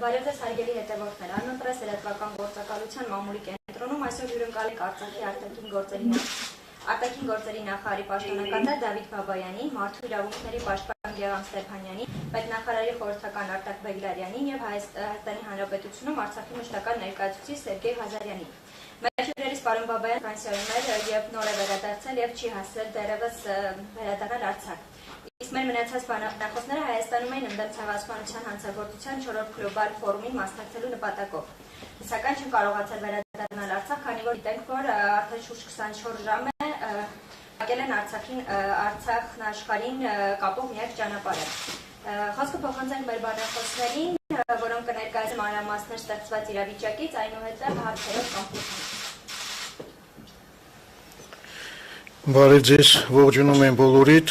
Բարևձեզ հարգելի հետևորդներ, անընտրես լրատվական գործակալության մամուլի կենտրոնում այսօր հյուրընկալ ենք Արցախի արտաքին գործերի նախարարի պաշտոնակատար Դավիթ Բաբայանի, Մարդու իրավունքների պաշտպան Գեղամ Ստեփանյանի, պետնախարարի խորհրդական Արտակ Բեգլարյանին եւ Հայաստանի Հանրապետությունում Արցախի մշտական ներկայացուցիչ Սերգեյ Ղազարյանին։ Մեր հյուրերից պարոն Բաբայան Ֆրանսիայում էր եւ նոր է վերադարձել եւ չի հասել դեռևս վերադառնալ Արցախ։ Իսկ մեր մնացած բանակցությունները Հայաստանում էին ընդդեմ ցեղասպանության հանցագործության 4-րդ գլոբալ ֆորումին մասնակցելու նպատակով։ Սակայն չեն կարողացել վերադառնալ Արցախ, քանի որ գիտենք, որ արդեն շուրջ 24 ժամ է եկել են Արցախն աշխարհին կապող միակ ճանապարհը։ Խոսքը փոխանցենք մեր բանակցություններին, որոնք կներկայացնեն մանրամասներ ստեղծված իրավիճակից, այնուհետև հարցերով կամփոփեն։ Բարև ձեզ, ողջունում եմ բոլորիդ։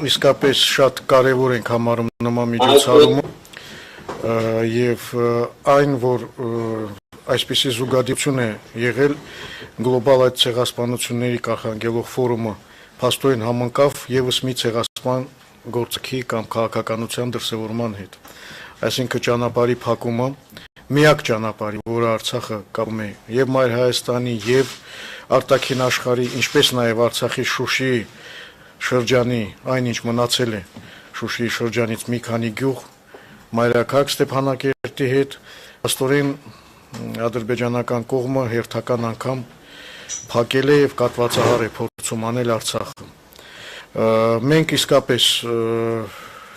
Իսկապես շատ կարևոր ենք համարում նման միջոցառումը եւ այն, որ այսպիսի զուգադիպություն է եղել գլոբալ այդ ցեղասպանությունների կանխարգելող ֆորումը փաստորեն համընկավ եւս մի ցեղասպան գործիքի կամ քաղաքականության դրսևորման հետ։ Այսինքն ճանապարհի փակումը, միակ ճանապարհի, որը Արցախը կապում է եւ Մայր Հայաստանի եւ արտաքին աշխարհի, ինչպես նաեւ Արցախի Շուշի շրջանի, այնինչ մնացել է Շուշիի շրջանից մի քանի գյուղ մայրաքաղաք Ստեփանակերտի հետ, աստորեն ադրբեջանական կողմը հերթական անգամ փակել է եւ կատվածահար է փորձում անել Արցախը։ Մենք իսկապես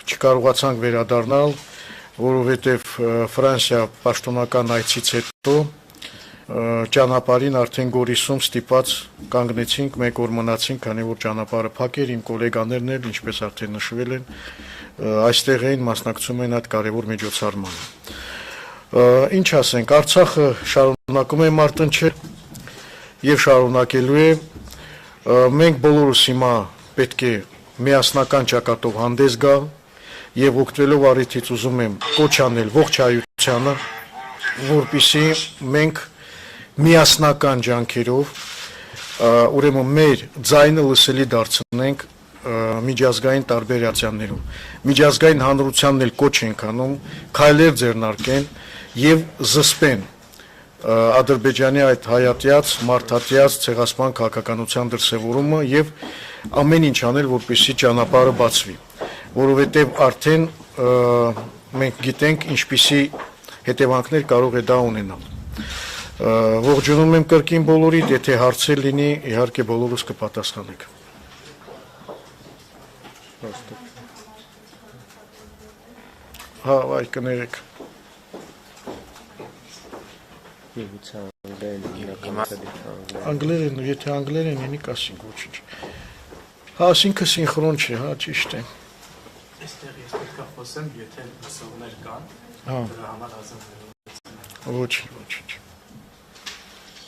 չկարողացանք վերադառնալ, որովհետեւ Ֆրանսիա պաշտոնական այցից հետո ճանապարհին արդեն Գորիսում ստիպած կանգնեցինք, մեկ օր մնացինք, քանի որ ճանապարհը փակ էր, իմ գոլեգաներն էլ, ինչպես արդեն նշվել են, այստեղ էին մասնակցում են այդ կարևոր միջոցառմանը։ Ինչ ասենք, Արցախը շարունակում է մարտնչել եւ շարունակելու է։ Մենք բոլորս հիմա պետք է միասնական ճակատով հանդես գալ եւ օգտվելով առիթից ուզում եմ կոչ անել ողջ հայությանը, որպեսզի մենք միասնական ջանքերով ուրեմն մեր ձայնը լսելի դարձնենք միջազգային տարբեր ացիաներում։ Միջազգային հանրությանն էլ կոչ ենք անում քայլեր ձեռնարկեն եւ զսպեն Ադրբեջանի այդ հայատյաց, մարդատյաց ցեղասպան քաղաքականության դրսևորումը եւ ամեն ինչ անել, որպեսզի ճանապարհը բացվի, որովհետեւ արդեն մենք գիտենք ինչպիսի հետևանքներ կարող է դա ունենալ։ Ողջունում եմ կրկին բոլորիդ, եթե հարցեր լինի, իհարկե բոլորս կպատասխանենք։ Հա, այ կներեք։ Անգլերեն, եթե անգլերեն ինի կասինք ոչինչ։ Հա, ասինքը սինխրոն չէ, հա, ճիշտ է։ Այստեղ ես պետք է խոսեմ, եթե լսողներ կան, դրա համար հազար ոչինչ։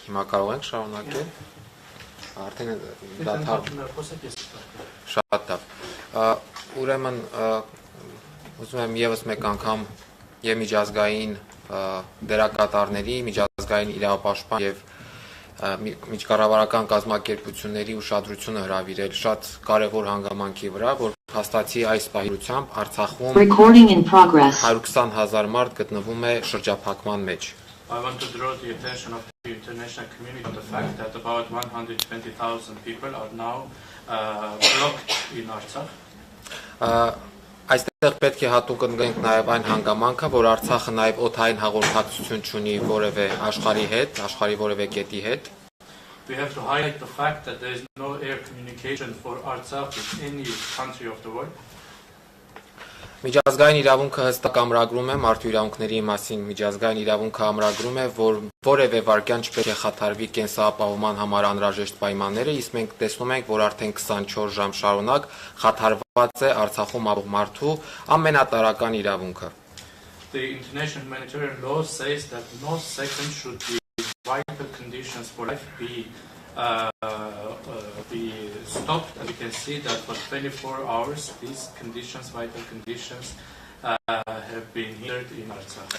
Հիմա կարող ենք շարունակել։ Արդեն շատ լավ։ Ուրեմն ուզում եմ եւս մեկ անգամ եւ միջազգային դերակատարների, միջազգային իրավապաշտպան եւ միջկառավարական կազմակերպությունների ուշադրությունը հրավիրել շատ կարևոր հանգամանքի վրա, որ հաստատի այս պահությամբ Արցախում 120,000 մարդ գտնվում է շրջափակման մեջ։ I want to draw the attention of the international community on the fact that about 120,000 people are now blocked in Artsakh. Այստեղ պետք է հատուկ ընդգրկենք նաև այն հանգամանքը, որ Արցախը նաև օդային հաղորդակցություն չունի որևէ աշխարհի հետ, աշխարհի որևէ կետի հետ։ We have to highlight the fact that there is no air communication for Artsakh with any country of the world. Միջազգային իրավունքը հստակ ամրագրում է մարդու իրավունքների մասին, միջազգային իրավունքը ամրագրում է, որ որևէ վարքյան չպետք է խաթարվի կենսապահովման համար անհրաժեշտ պայմանները, իսկ մենք տեսնում ենք, որ արդեն 24 ժամ շարունակ խաթարված է Արցախում ապրող մարդու ամենատարրական իրավունքը։ The international humanitarian law says that no second should be vital conditions for life be stopped, and we can see that for 24 hours these conditions, vital conditions, have been hindered in Artsakh.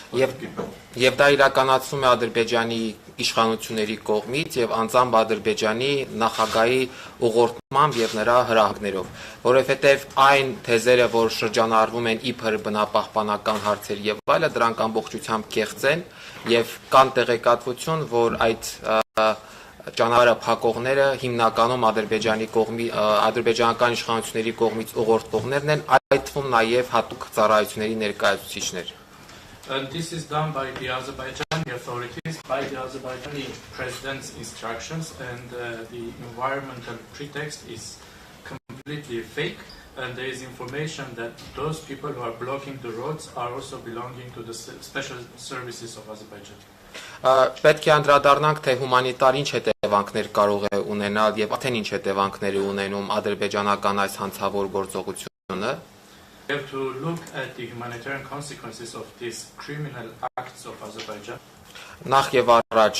Եվ դա իրականացվում է Ադրբեջանի իշխանությունների կողմից եւ անձամբ Ադրբեջանի նախագահի ուղղորդմամբ ճանաչմամբ եւ նրա հրահանգներով, որովհետեւ այն թեզերը, որ շրջանառվում են իբր բնապահպանական հարցեր եւ այլը, դրանք ամբողջությամբ կեղծ են եւ կան տեղեկատվություն, որ այդ ճանապարհը փակողները հիմնականում ադրբեջանական իշխանությունների կողմից ուղղորդողներն են, այդ թվում նաև հատուկ ծառայությունների ներկայացուցիչներ։ And this is done by the Azerbaijani authorities, by the Azerbaijani president's instructions, and the environmental pretext is completely fake. And there is information that those people who are blocking the roads are also belonging to the special services of Azerbaijan. Պետք է անդրադառնանք, թե հումանիտար ինչ հետևանքներ կարող է ունենալ եւ արդեն ինչ հետևանքներ է ունենում ադրբեջանական այս հանցավոր գործողությունը։ We have to look at the humanitarian consequences of these criminal acts of Azerbaijan. Նախ եւ առաջ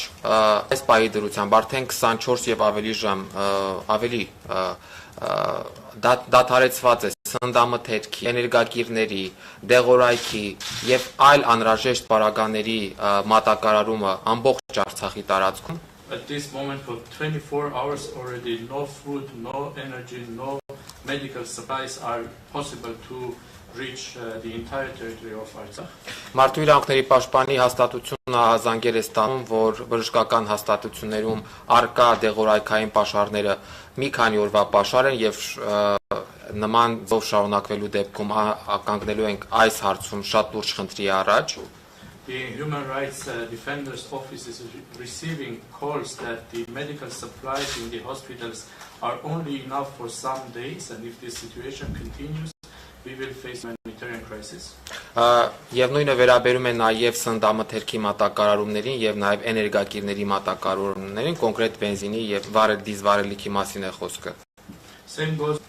այս պահի դրությամբ արդեն 24 եւ ավելի դադարեցված է սննդամթերքի, էներգակիրների, դեղորայքի եւ այլ անհրաժեշտ պարագաների մատակարարումը ամբողջ Արցախի տարածքում։ At this moment for 24 hours already no food, no energy, no medical supplies are possible to reach the entire territory of Artsakh. Մարդու իրավունքների պաշտպանի հաստատությունը հազանգեր է ստանում, որ բժշկական հաստատություններում արկա դեղորայքային պաշարները մի քանի օրվա պաշար են եւ նման ձով շարունակվելու դեպքում ականգնելու ենք այս հարցում շատ լուրջ խնդրի առաջ։ The Human Rights Defenders Office is receiving calls that the medical supplies in the hospitals are only enough for some days, and if this situation continues, we will face a humanitarian crisis. Եվ նույնը վերաբերում է նաև սննդամթերքի մատակարարումներին եւ նաև էներգակիրների մատակարարումներին, կոնկրետ բենզինի եւ դիզվարելիքի մասին է խոսքը։ Same goes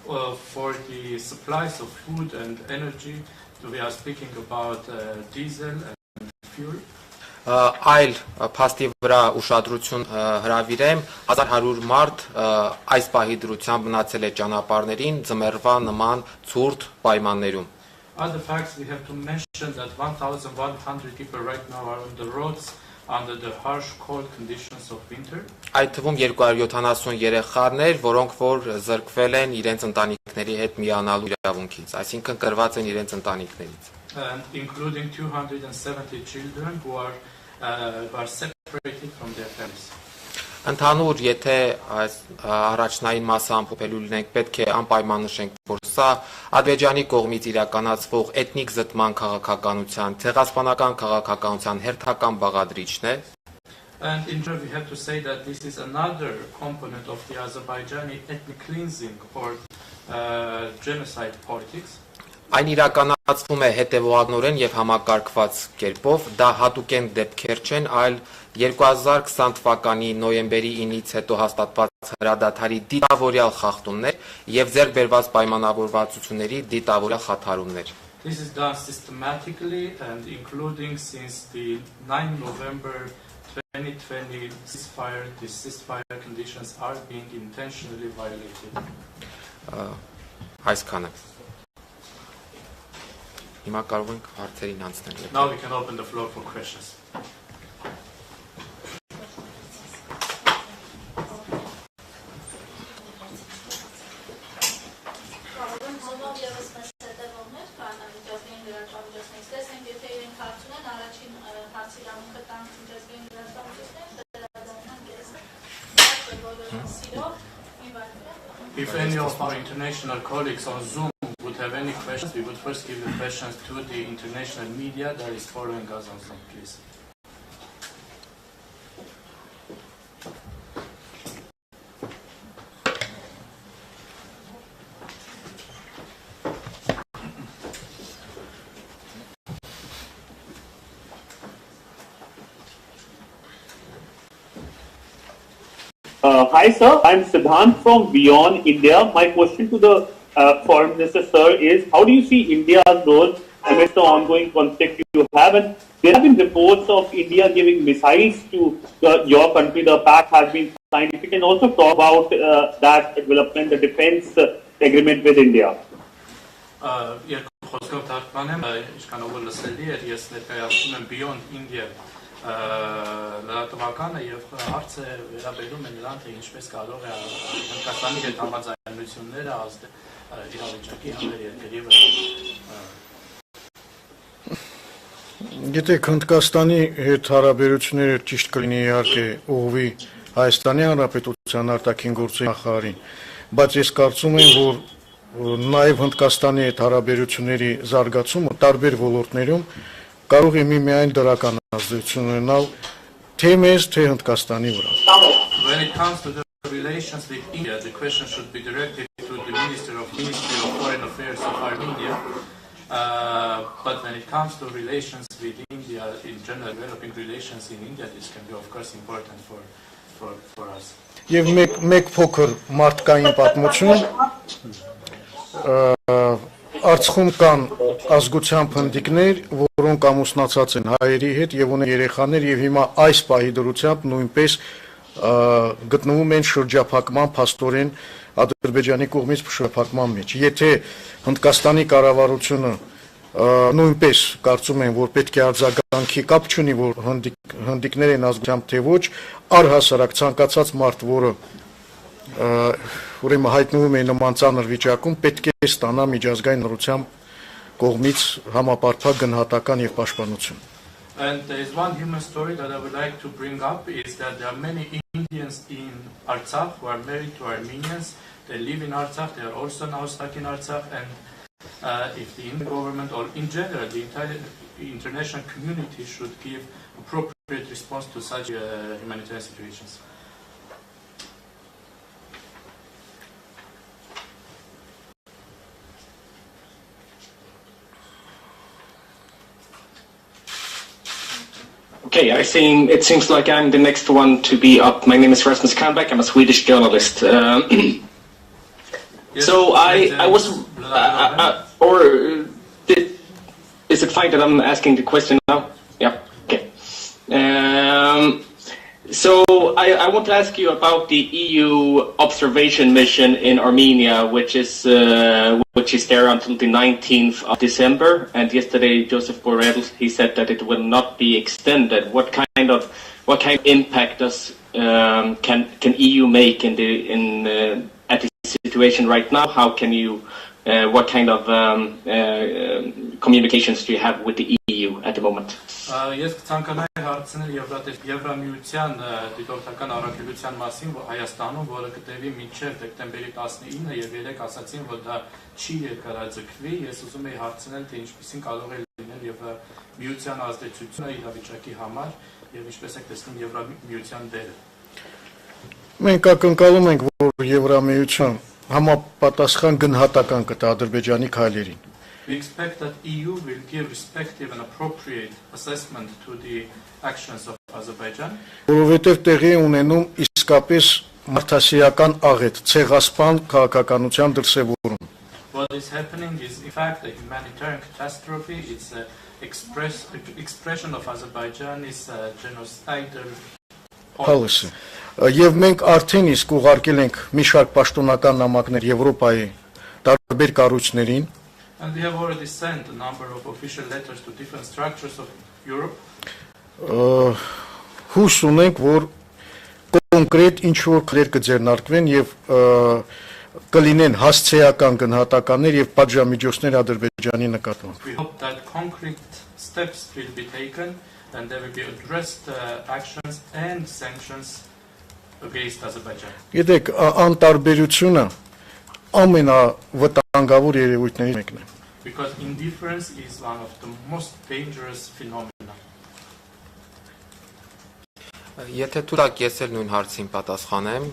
for the supplies of food and energy. We are speaking about diesel and fuel. Այլ փաստի վրա ուշադրություն հրավիրեմ 1100 մարդ այս պահի դրությամբ մնացել է ճանապարհներին ձմեռվա նման ցուրտ պայմաններում։ Other facts we have to mention that 1100 people right now are on the roads under the harsh cold conditions of winter. Այդ թվում 270 երեխաներ, որոնք որ զրկվել են իրենց ընտանիքների հետ միանալու իրավունքից, այսինքն կրված են իրենց ընտանիքներից։ And including 270 children who are separated from their families. Ընդհանուր, եթե այս առաջնային մասը ամփոփելու լինենք, պետք է անպայման նշենք, որ սա Ադրբեջանի կողմից իրականացվող էթնիկ զտման քաղաքականության, ցեղասպանական քաղաքականության հերթական բաղադրիչն է։ And in general, we have to say that this is another component of the Azerbaijani ethnic cleansing or genocide politics. Այն իրականացվում է հետևողականորեն եւ համակարգված կերպով, դա հատուկեն դեպքեր չեն, այլ 2020 թվականի նոյեմբերի 9-ից հետո հաստատված հրադադարի դիտավորյալ խախտումներ եւ ձեռք բերված պայմանավորվածությունների դիտավորյալ խաթարումներ։ This is done systematically and including since the 9 November 2020 ceasefire. The ceasefire conditions are being intentionally violated. Այսքանը։ Հիմա կարող ենք հարցերին անցնել։ Now we can open the floor for questions. If any of our international colleagues on Zoom would have any questions, we would first give the questions to the international media that is following us on Zoom, please. Hi sir, I'm Siddhant from Beyond India. My question to the Foreign Minister sir is, how do you see India's role amidst the ongoing conflict you have? And there have been reports of India giving missiles to your country. The pact has been signed. If you can also talk about that development, the defense agreement with India. Երկու խոսքով թարգմանեմ, ինչքան ով լսելի էր, ես ներկայացնում եմ Beyond India լրատվականը եւ հարցը վերաբերում է նրան, թե ինչպես կարող է Հնդկաստանի հետ համաձայնությունները ազդել իրավիճակի համար երկրի վրա։ Գիտեք, Հնդկաստանի հետ հարաբերությունները ճիշտ կլինի իհարկե ուղղվի Հայաստանի Հանրապետության արտաքին գործերի նախարարին, բայց ես կարծում եմ, որ նաև Հնդկաստանի հետ հարաբերությունների զարգացումը տարբեր ոլորտներում կարող է միայն դրական ազդեցություն ունենալ թե մեզ, թե Հնդկաստանի վրա։ When it comes to the relations with India, the question should be directed to the Ministry of Foreign Affairs of Armenia. But when it comes to relations with India, in general, developing relations in India, this can be, of course, important for us. Եվ մեկ փոքր մարդկային պատմություն Արցախում կան ազգությամբ հնդիկներ, որոնք ամուսնացած են հայերի հետ եւ ունեն երեխաներ եւ հիմա այս պահի դրությամբ նույնպես գտնվում են շրջափակման փաստորեն Ադրբեջանի կողմից շրջափակման մեջ։ Եթե Հնդկաստանի կառավարությունը նույնպես կարծում են, որ պետք է արձագանքի, կապ չունի, որ հնդիկներ են ազգությամբ թե ոչ, առհասարակ ցանկացած մարդ, որը ուրեմն հայտնվում է նման ծանր վիճակում, պետք է ստանա միջազգային հանրության կողմից համապարփակ գնահատական եւ պաշտպանություն։ And there is one human story that I would like to bring up is that there are many Indians in Artsakh who are married to Armenians. They live in Artsakh, they are also now stuck in Artsakh, and if the Indian government or in general the entire international community should give appropriate response to such humanitarian situations. Okay, it seems like I'm the next one to be up. My name is Rasmus Kahnbäck. I'm a Swedish journalist. So I was, is it fine that I'm asking the question now? Yeah, okay. So I want to ask you about the EU observation mission in Armenia, which is there until the 19th of December. And yesterday, Joseph Borrell, he said that it will not be extended. What kind of impact does can EU make at the situation right now? How can you? What kind of communications do you have with the EU at the moment? Ես ցանկանայի հարցնել Եվրամիության դիտորդական առաքելության մասին Հայաստանում, որը կտևի մինչև դեկտեմբերի 19-ը եւ երեք ասացին, որ դա չի երկարաձգվի։ Ես ուզում եի հարցնել, թե ինչպեսին կարող է լինել Եվրամիության ազդեցությունը իրավիճակի համար եւ ինչպես եք տեսնում Եվրամիության դերը։ Մենք ակնկալում ենք, որ Եվրամիության համապատասխան գնահատական կտա Ադրբեջանի քայլերին։ We expect that EU will give respective and appropriate assessment to the actions of Azerbaijan. Որովհետև տեղի է ունենում իսկապես մարդասիրական աղետ, ցեղասպան քաղաքականության դրսևորում։ What is happening is in fact a humanitarian catastrophe. It's an expression of Azerbaijan's genocidal policy. Եվ մենք արդեն իսկ ուղարկել ենք մի շարք պաշտոնական նամակներ Եվրոպայի տարբեր կառույցներին։ And we have already sent a number of official letters to different structures of Europe. Հույս ունենք, որ կոնկրետ ինչ-որ քայլեր կձեռնարկվեն եւ կլինեն հասցեական գնահատականներ եւ պատժամիջոցներ Ադրբեջանի նկատմամբ։ We hope that concrete steps will be taken and there will be addressed actions and sanctions against Azerbaijan. Գիտեք, անտարբերությունը ամենավտանգավոր երևույթներից մեկն է։ Because indifference is one of the most dangerous phenomena. Եթե դուք ես էլ նույն հարցին պատասխանեմ,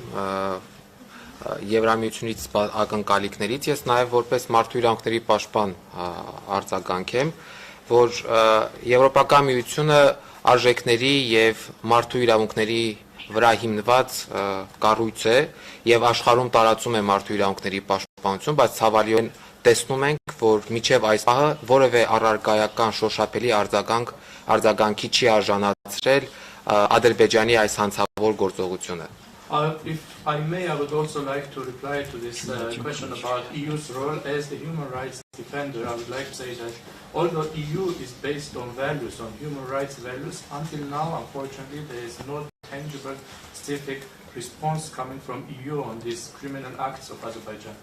Եվրամիությունից ակնկալիքներից ես նաև որպես մարդու իրավունքների պաշտպան արձագանքեմ, որ Եվրոպական միությունը արժեքների եւ մարդու իրավունքների վրա հիմնված կառույց է եւ աշխարհում տարածում է մարդու իրավունքների պաշտպանություն, բայց ցավալիորեն տեսնում ենք, որ միջև այս պահը որևէ առարկայական շոշափելի արձագանքի չի արժանացրել Ադրբեջանի այս հանցավոր գործողությունը։ If I may, I would also like to reply to this question about EU's role as the human rights defender. I would like to say that although EU is based on values, on human rights values, until now, unfortunately, there is no tangible, specific response coming from EU on these criminal acts of Azerbaijan.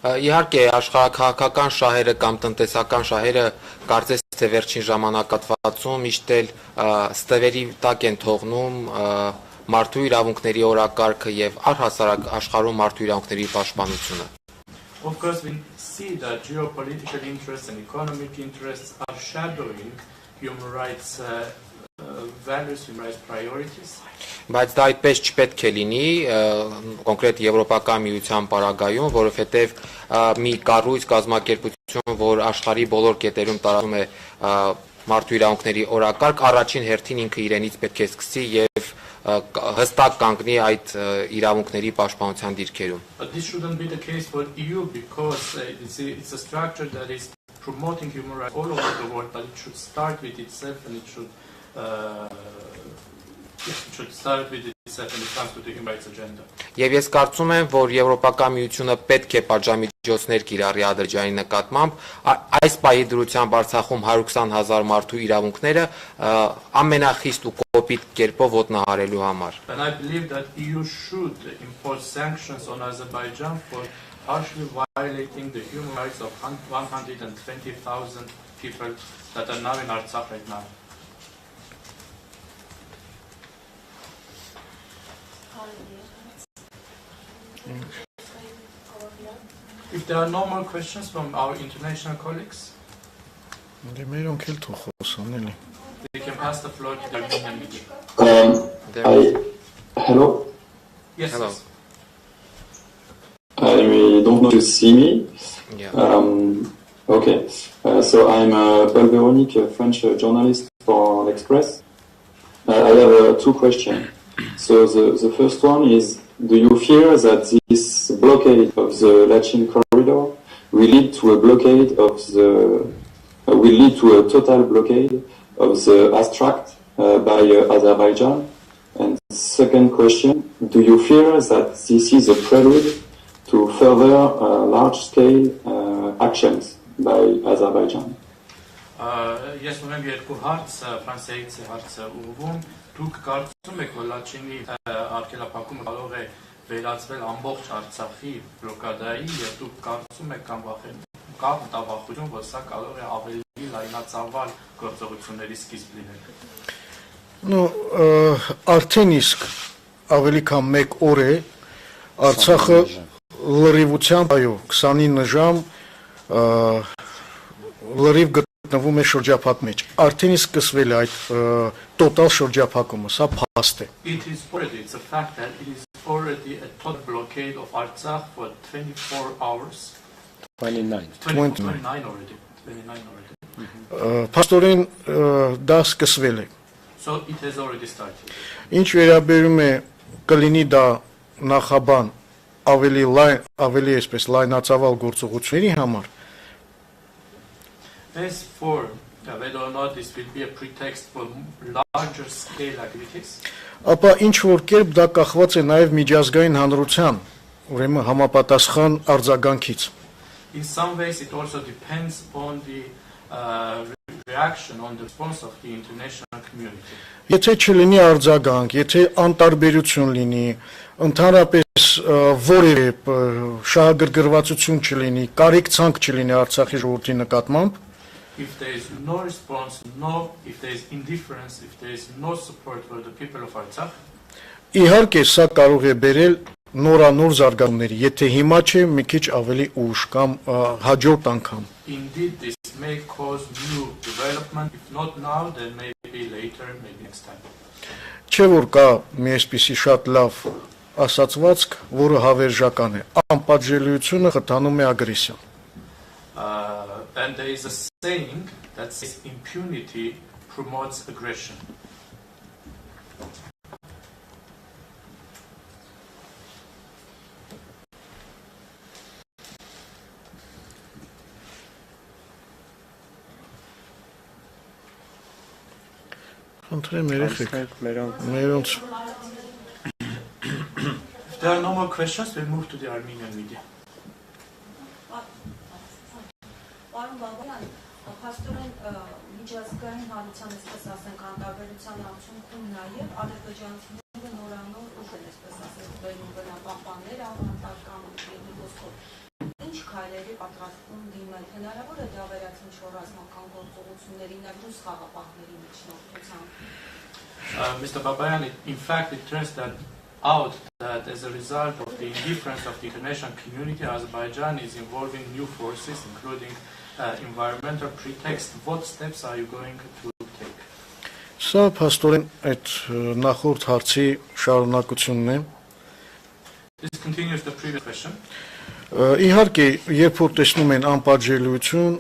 Իհարկե աշխարհաքաղաքական շահերը կամ տնտեսական շահերը կարծես թե վերջին ժամանակատվածում միշտ էլ ստվերի տակ են թողնում մարդու իրավունքների օրակարգը եւ առհասարակ աշխարհում մարդու իրավունքների պաշտպանությունը. Of course, we see that geopolitical interests and economic interests are shadowing human rights values, human rights priorities. Բայց դա այդպես չպետք է լինի կոնկրետ Եվրոպական միության պարագայում, որովհետև մի կառույց կազմակերպություն, որ աշխարհի բոլոր կետերում տարածում է մարդու իրավունքների օրակարգ, առաջին հերթին ինքը իրենից պետք է սկսի եւ հստակ կանգնի այդ իրավունքների պաշտպանության դիրքերում. But this shouldn't be the case for EU because it's a structure that is promoting human rights all over the world, but it should start with itself and it should start with itself when it comes to the human rights agenda. Եվ ես կարծում եմ, որ Եվրոպական միությունը պետք է պատժամիջոցներ կիրառի Ադրբեջանի նկատմամբ, այս պահի դրությամբ Արցախում 120,000 մարդու իրավունքները ամենախիստ ու կոպիտ կերպով ոտնահարելու համար. And I believe that EU should impose sanctions on Azerbaijan for harshly violating the human rights of 120,000 people that are now in Artsakh right now. If there are no more questions from our international colleagues, we can pass the floor to the Armenian media. Hello. Yes. Hello. I don't know if you see me. Yeah. Okay. So I'm Paul Véronique, a French journalist for L'Express. I have two questions. So the first one is, do you fear that this blockade of the Lachin corridor will lead to a blockade of the will lead to a total blockade of the Astract by Azerbaijan? And second question, do you fear that this is a prelude to further large-scale actions by Azerbaijan? Ես ունեմ երկու հարց, Ֆրանսիայից է հարցը ուղղվում. Դուք կարծում եք, որ Լաչինի արգելափակումը կարող է վերածվել ամբողջ Արցախի բլոկադայի եւ դուք կարծում եք կամ մտավախություն, որ սա կարող է ավելի լայնածավալ գործողությունների սկիզբ լինել? Արդեն իսկ ավելի քան 1 օր է Արցախը լրիվությամբ, այո, 29 ժամ լրիվ գտնվում է շրջափակ մեջ. Արդեն իսկ սկսվել է այդ տոտալ շրջափակումը, սա փաստ է. It's a fact that it is already a total blockade of Artsakh for 24 hours. 29 already. Փաստորեն դա սկսվել է. So it has already started. Ինչ վերաբերում է կլինի դա նախաբան ավելի այսպես լայնածավալ գործողությունների համար. As for whether or not this will be a pretext for larger scale activities, ապա ինչ որ կերպ դա կախված է նաև միջազգային հանրության, ուրեմն համապատասխան արձագանքից. in some ways it also depends on the reaction, on the response of the international community. Եթե չլինի արձագանք, եթե անտարբերություն լինի, ընդհանրապես որևէ շահագրգռվածություն չլինի, կարիք-ցանք չլինի Արցախի ժողովրդի նկատմամբ, if there is no response, if there is indifference, if there is no support for the people of Artsakh, իհարկե սա կարող է բերել նորանոր զարգացումների, եթե հիմա չէ, մի քիչ ավելի ուշ կամ հաջորդ անգամ. Indeed, this may cause new development. If not now, then maybe later, maybe next time. Չէ որ կա մի այսպիսի շատ լավ ասացվածք, որը հավերժական է. Անպատժելիությունը խթանում է ագրեսիան. And there is a saying that says impunity promotes aggression. Խնդրեմ երեխեք, մերոնց there are no more questions, we'll move to the Armenian media. Պարոն Բաբայան, փաստորեն միջազգային հանրության այսպես ասենք անդրադառնության արդյունքում նաև ադրբեջանցիները նորանոր ուժ են այսպես ասենք բերում բնապահպաններ ավանդական ոսկով։ Ինչ քայլերի պատրաստվում դիմել, հնարավոր է դա վերածել ինչ-որ ռազմական գործողությունների, նաև ռուս խաղապահների միջնորդությամբ։ Mr. Babayan, in fact, it turns out that as a result of the indifference of the international community, Azerbaijan is involving new forces, including environmental pretext. What steps are you going to take? Սա փաստորեն այդ նախորդ հարցի շարունակությունն է։ This continues the previous question. Իհարկե, երբ որ տեսնում են անպատժելիություն,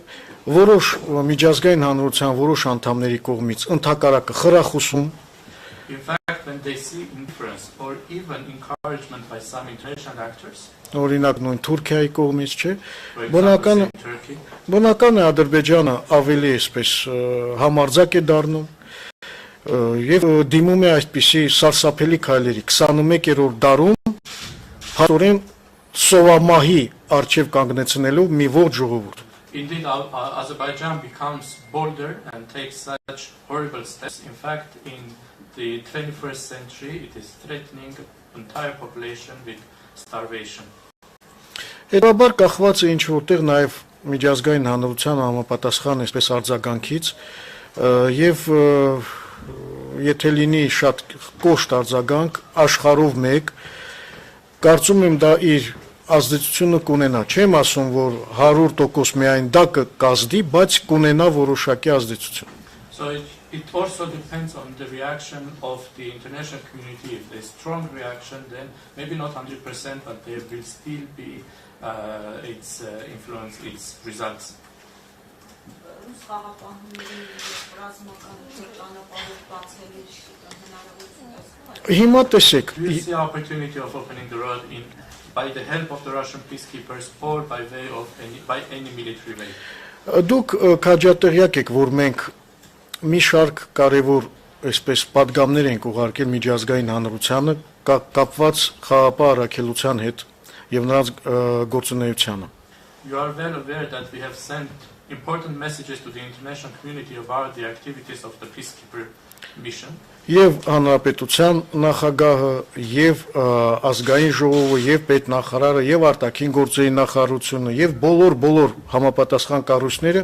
որոշ միջազգային հանրության որոշ անդամների կողմից ընդհակառակը խրախուսում, In fact, when they see indifference or even encouragement by some international actors, օրինակ նույն Թուրքիայի կողմից, չէ, for example, in Turkey, բնական է Ադրբեջանը ավելի այսպես համարձակ է դառնում եւ դիմում է այսպիսի սարսափելի քայլերի 21-րդ դարում փաստորեն սովամահի արչեւ կանգնեցնելով մի ողջ ժողովուրդ։ Indeed, Azerbaijan becomes bolder and takes such horrible steps. In fact, in the 21st century, it is threatening the entire population with starvation. Հետաբար կախված է ինչ որտեղ նաև միջազգային հանրության համապատասխան այսպես արձագանքից եւ եթե լինի շատ կոշտ արձագանք աշխարհով մեկ կարծում եմ դա իր ազդեցությունը կունենա չեմ ասում որ 100% միայն դա կկազդի բայց կունենա որոշակի ազդեցություն So it also depends on the reaction of the international community. If there's strong reaction, then maybe not 100%, but there will still be its influence, its results. Հիմա տեսեք Do you see the opportunity of opening the road by the help of the Russian peacekeepers or by any military way? Դուք քաջատեղյակ եք որ մենք մի շարք կարևոր այսպես падգամներ ենք ուղարկել միջազգային հանրությանը կապված խաղապահ առաքելության հետ եւ նրանց գործունեությանը You are well aware that we have sent important messages to the international community about the activities of the peacekeeper mission. Եվ հանրապետության նախագահը եւ ազգային ժողովը եւ պետնախարարը եւ արտաքին գործերի նախարարությունը եւ բոլոր համապատասխան կառույցները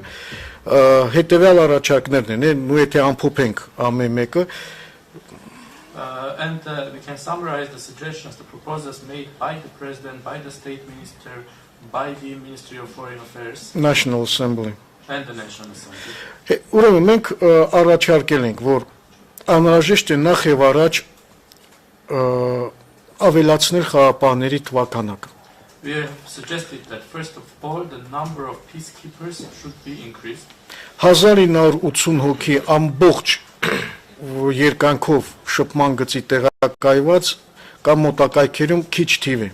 հետեւյալ առաջարկներն են, ու եթե ամփոփենք ամեն մեկը And we can summarize the suggestions, the proposals made by the president, by the state minister, by the Ministry of Foreign Affairs, National Assembly. And the National Assembly. Ուրեմն մենք առաջարկել ենք, որ անհրաժեշտ է նախ եւ առաջ ավելացնել խաղապահների թվականակը We have suggested that first of all the number of peacekeepers should be increased. 1980 հոգի ամբողջ երկանքով շփման գծի տեղակայված կամ մոտակայքերում քիչ թիվ է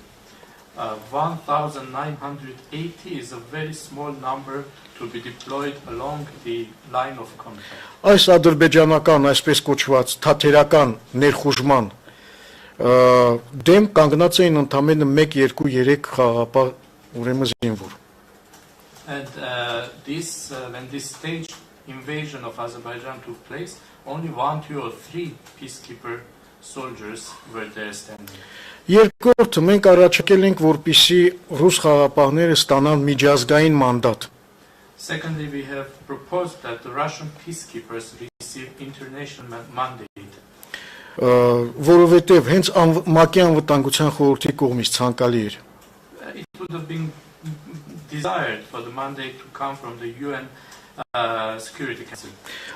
1980 is a very small number to be deployed along the line of contact. Այս ադրբեջանական այսպես կոչված թաթերական ներխուժման դեմ կանգնած էին ընդամենը 1, 2, 3 խաղապահ ուրեմն զինվոր And when this staged invasion of Azerbaijan took place, only 1, 2 or 3 peacekeeper soldiers were there standing. Երկրորդը մենք առաջարկել ենք որպեսզի ռուս խաղապահները ստանան միջազգային մանդատ Secondly, we have proposed that the Russian peacekeepers receive international mandate. Որովհետև հենց ՄԱԿ-ի անվտանգության խորհրդի կողմից ցանկալի էր It would have been desired for the mandate to come from the UN Security Council.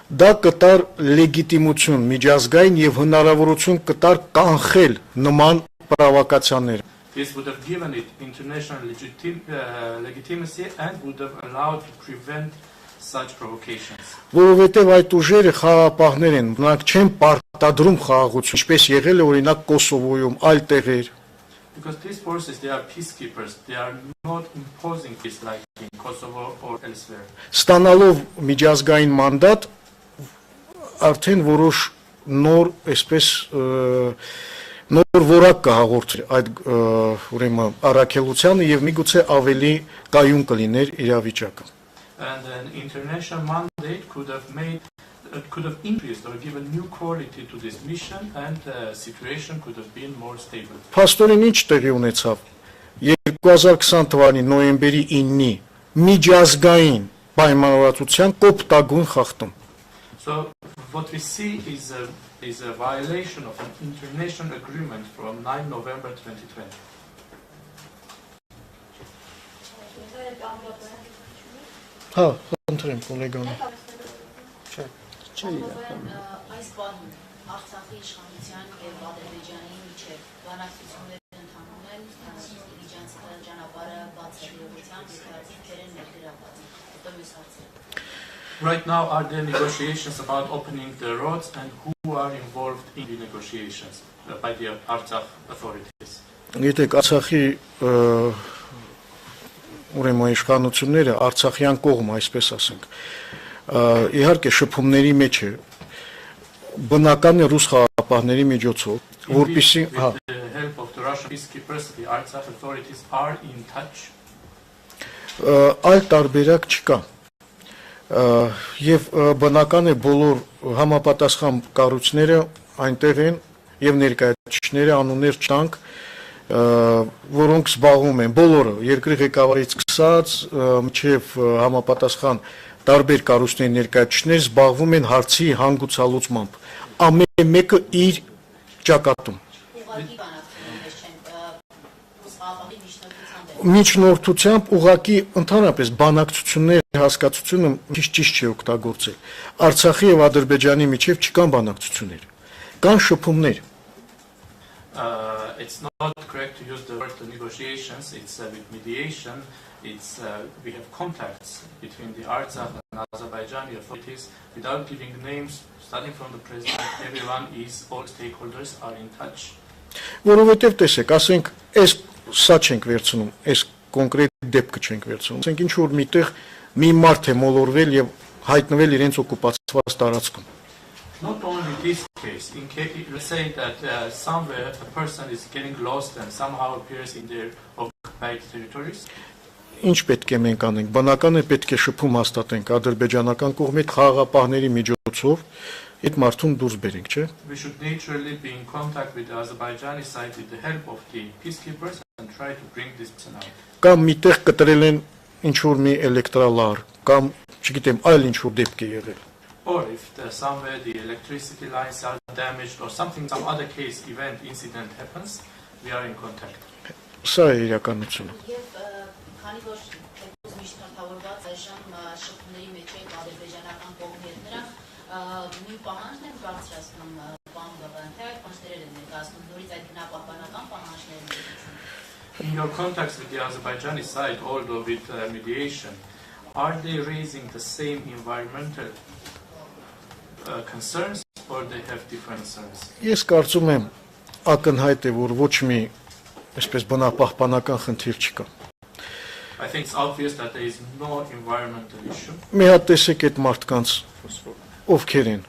Դա կտար լեգիտիմություն միջազգային եւ հնարավորություն կտար կանխել նման պրովոկացիաները This would have given it international legitimacy and would have allowed to prevent such provocations. Որովհետև այդ ուժերը խաղապահներ են, նրանք չեն պարտադրում խաղաղություն, ինչպես եղել է օրինակ Կոսովոյում, այլ տեղեր։ Because these forces, they are peacekeepers. They are not imposing peace like in Kosovo or elsewhere. Ստանալով միջազգային մանդատ արդեն որոշ նոր այսպես նոր որակ կհաղորդի այդ ուրեմն առաքելությանը եւ միգուցե ավելի կայուն կլիներ իրավիճակը։ And an international mandate could have increased or given new quality to this mission, and the situation could have been more stable. Փաստորեն ինչ տեղի ունեցավ 2020 թվականի նոյեմբերի 9-ի միջազգային պայմանավորվածության կոպտագույն խախտում։ So what we see is a violation of an international agreement from 9 November 2020. Հա, խնդրեմ գոլեգանը։ Այս բանում Արցախի իշխանության եւ Ադրբեջանի միջեւ բանակցություններ ընթանում են, միջանցքի ճանապարհը բացառությամբ դիտարկիչներն ներգրաված։ Հետո մյուս հարցը։ Right now, are there negotiations about opening the roads, and who are involved in the negotiations by the Artsakh authorities? Գիտեք, Արցախի ուրեմն իշխանությունները Արցախյան կողմ, այսպես ասենք, իհարկե շփումների մեջ է բնական է ռուս խաղապահների միջոցով, որպեսզի with the help of the Russian peacekeepers, the Artsakh authorities are in touch. Այլ տարբերակ չկա։ Եվ բնական է բոլոր համապատասխան կառույցները այնտեղ են եւ ներկայացուցիչները անուններ չտանք, որոնք զբաղվում են բոլորը երկրի ղեկավարից սկսած մինչև համապատասխան տարբեր կառույցների ներկայացուցիչներ զբաղվում են հարցի հանգուցալուծմամբ, ամեն մեկը իր ճակատում։ Միջնորդությամբ ուղղակի ընդհանրապես բանակցություններ հասկացությունը ճիշտ չի օգտագործել։ Արցախի եւ Ադրբեջանի միջև չկան բանակցություններ, կան շփումներ։ It's not correct to use the word negotiations. It's with mediation. We have contacts between the Artsakh and Azerbaijani authorities without giving names. Starting from the president, everyone is, all stakeholders are in touch. Որովհետև տեսեք, ասենք, այս սա չենք վերցնում, այս կոնկրետ դեպքը չենք վերցնում։ Ասենք ինչ որ միտեղ մի մարդ է մոլորվել եւ հայտնվել իրենց օկուպացված տարածքում։ Not only this case, let's say that somewhere a person is getting lost and somehow appears in their occupied territories. Ինչ պետք է մենք անենք, բնական է պետք է շփում հաստատենք ադրբեջանական կողմի խաղաղապահների միջոցով, այդ մարդուն դուրս բերենք, չէ՞։ We should naturally be in contact with the Azerbaijani side with the help of the peacekeepers and try to bring this person out. Կամ միտեղ կտրել են ինչ որ մի էլեկտրալար, կամ չգիտեմ, այլ ինչ որ դեպք է եղել։ Or if somewhere the electricity lines are damaged or some other case, event, incident happens, we are in contact. Սա է իրականությունը։ Եվ քանի որ միշտ կապավորված այժմ շփումների մեջ են ադրբեջանական կողմի հետ նրանք մի պահանջն են բարձրացնում բան գավան, թե այդ պահանջները են ներկայացնում նորից այդ բնապահպանական պահանջներն են։ In your contacts with the Azerbaijani side, although with mediation, are they raising the same environmental concerns or they have different concerns? Ես կարծում եմ ակնհայտ է, որ ոչ մի այսպես բնապահպանական խնդիր չկա։ I think it's obvious that there is no environmental issue. Մի հատ տեսեք այդ մարդկանց ովքեր են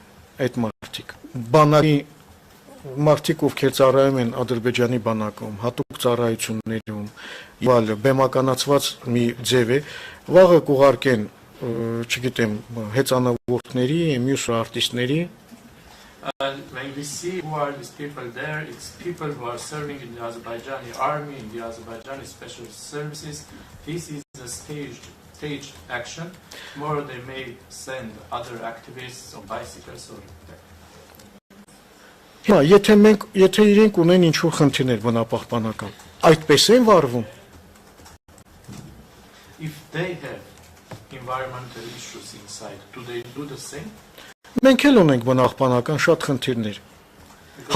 այդ մարդիկ։ Բանակի մարդիկ ովքեր ծառայում են Ադրբեջանի բանակում, հատուկ ծառայություններում, եւ բեմականացված մի ձև է, վաղը կուղարկեն, չգիտեմ, հեծանավորների, մյուս արտիստների։ When we see who are these people there, it's people who are serving in the Azerbaijani army, in the Azerbaijani special services. This is a staged action. Tomorrow they may send other activists on bicycles or Հիմա, եթե իրենք ունեն ինչ-որ խնդիրներ բնապահպանական, այդպես են վարվում։ If they have environmental issues inside, do they do the same? Մենք էլ ունենք բնապահպանական շատ խնդիրներ,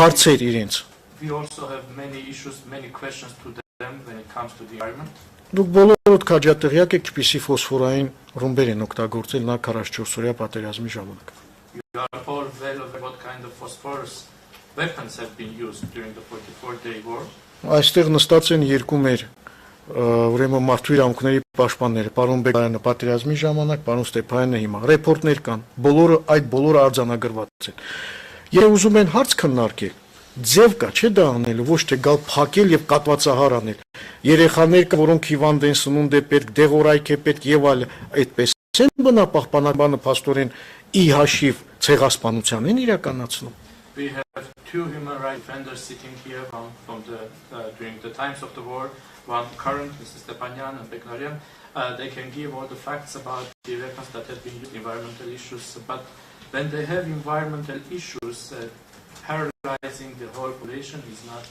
հարցեր իրենց։ We also have many issues, many questions to them when it comes to the environment. Դուք բոլորդ քաջատեղյակ եք, ինչպիսի ֆոսֆորային ռումբեր են օգտագործել նա 44-օրյա պատերազմի ժամանակ։ You are all well aware what kind of phosphorus weapons have been used during the 44-day war. Այստեղ նստած են երկու մեր ուրեմն մարդու իրավունքների պաշտպանները, պարոն Բեկարյանը պատերազմի ժամանակ, պարոն Ստեփանյանը հիմա ռեպորտներ կան, բոլորը արձանագրված են։ Եթե ուզում են հարց քննարկել, ձև կա, չէ՞ դա անելու, ոչ թե գալ փակել եւ կատվածահար անել։ Երեխաներ կա, որոնք հիվանդ են, սնունդ է պետք, դեղորայք է պետք եւ այլ, այդպես են բնապահպանաբանը փաստորեն ի հաշիվ ցեղասպանության են իրականացնում։ We have two human rights defenders sitting here during the times of the war. One current, Mr. Stepanyan and Beknarian. They can give all the facts about the weapons that have been used, environmental issues. But when they have environmental issues, paralyzing the whole population is not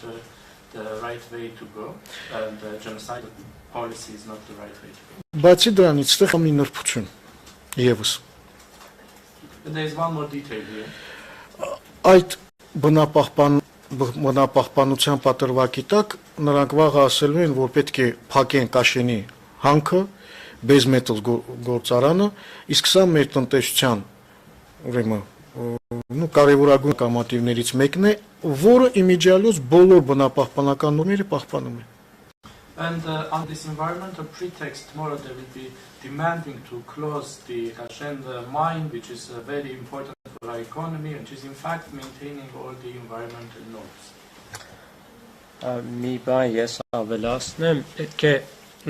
the right way to go. And genocidal policy is not the right way to go. Բացի դրանից ստեղ կա մի նրբություն եւս։ There is one more detail here. Այդ բնապահպանության պատրվակի տակ նրանք վաղը ասելու են, որ պետք է փակեն Կաշենի հանքը, բեզմետալ գործարանը, իսկ սա մեր տնտեսության ուրեմն կարևորագույն կամատիվներից մեկն է, որը իմիջիալոց բոլոր բնապահպանական նորմերը պահպանում է։ And on this environmental pretext, tomorrow they will be demanding to close the Kashen mine, which is very important for our economy, and which is in fact maintaining all the environmental norms. Մի բան ես ավելացնեմ, պետք է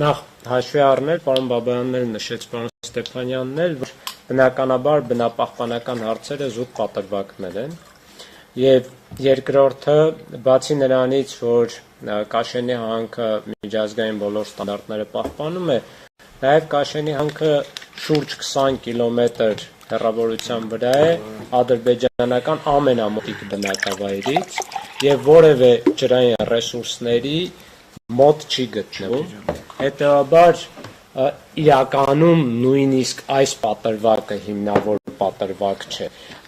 նախ հաշվի առնել, պարոն Բաբայանն նշեց, պարոն Ստեփանյանն էլ, որ բնականաբար բնապահպանական հարցերը զուտ պատրվակներ են, եւ երկրորդը, բացի նրանից, որ Կաշենի հանքը միջազգային բոլոր ստանդարտները պահպանում է, նաև Կաշենի հանքը շուրջ 20 կիլոմետր հեռավորության վրա է ադրբեջանական ամենամոտիկ բնակավայրից եւ որևէ ջրային ռեսուրսների մոտ չի գտնվում։ Հետևաբար իրականում նույնիսկ այս պատրվակը հիմնավոր պատրվակ չէ։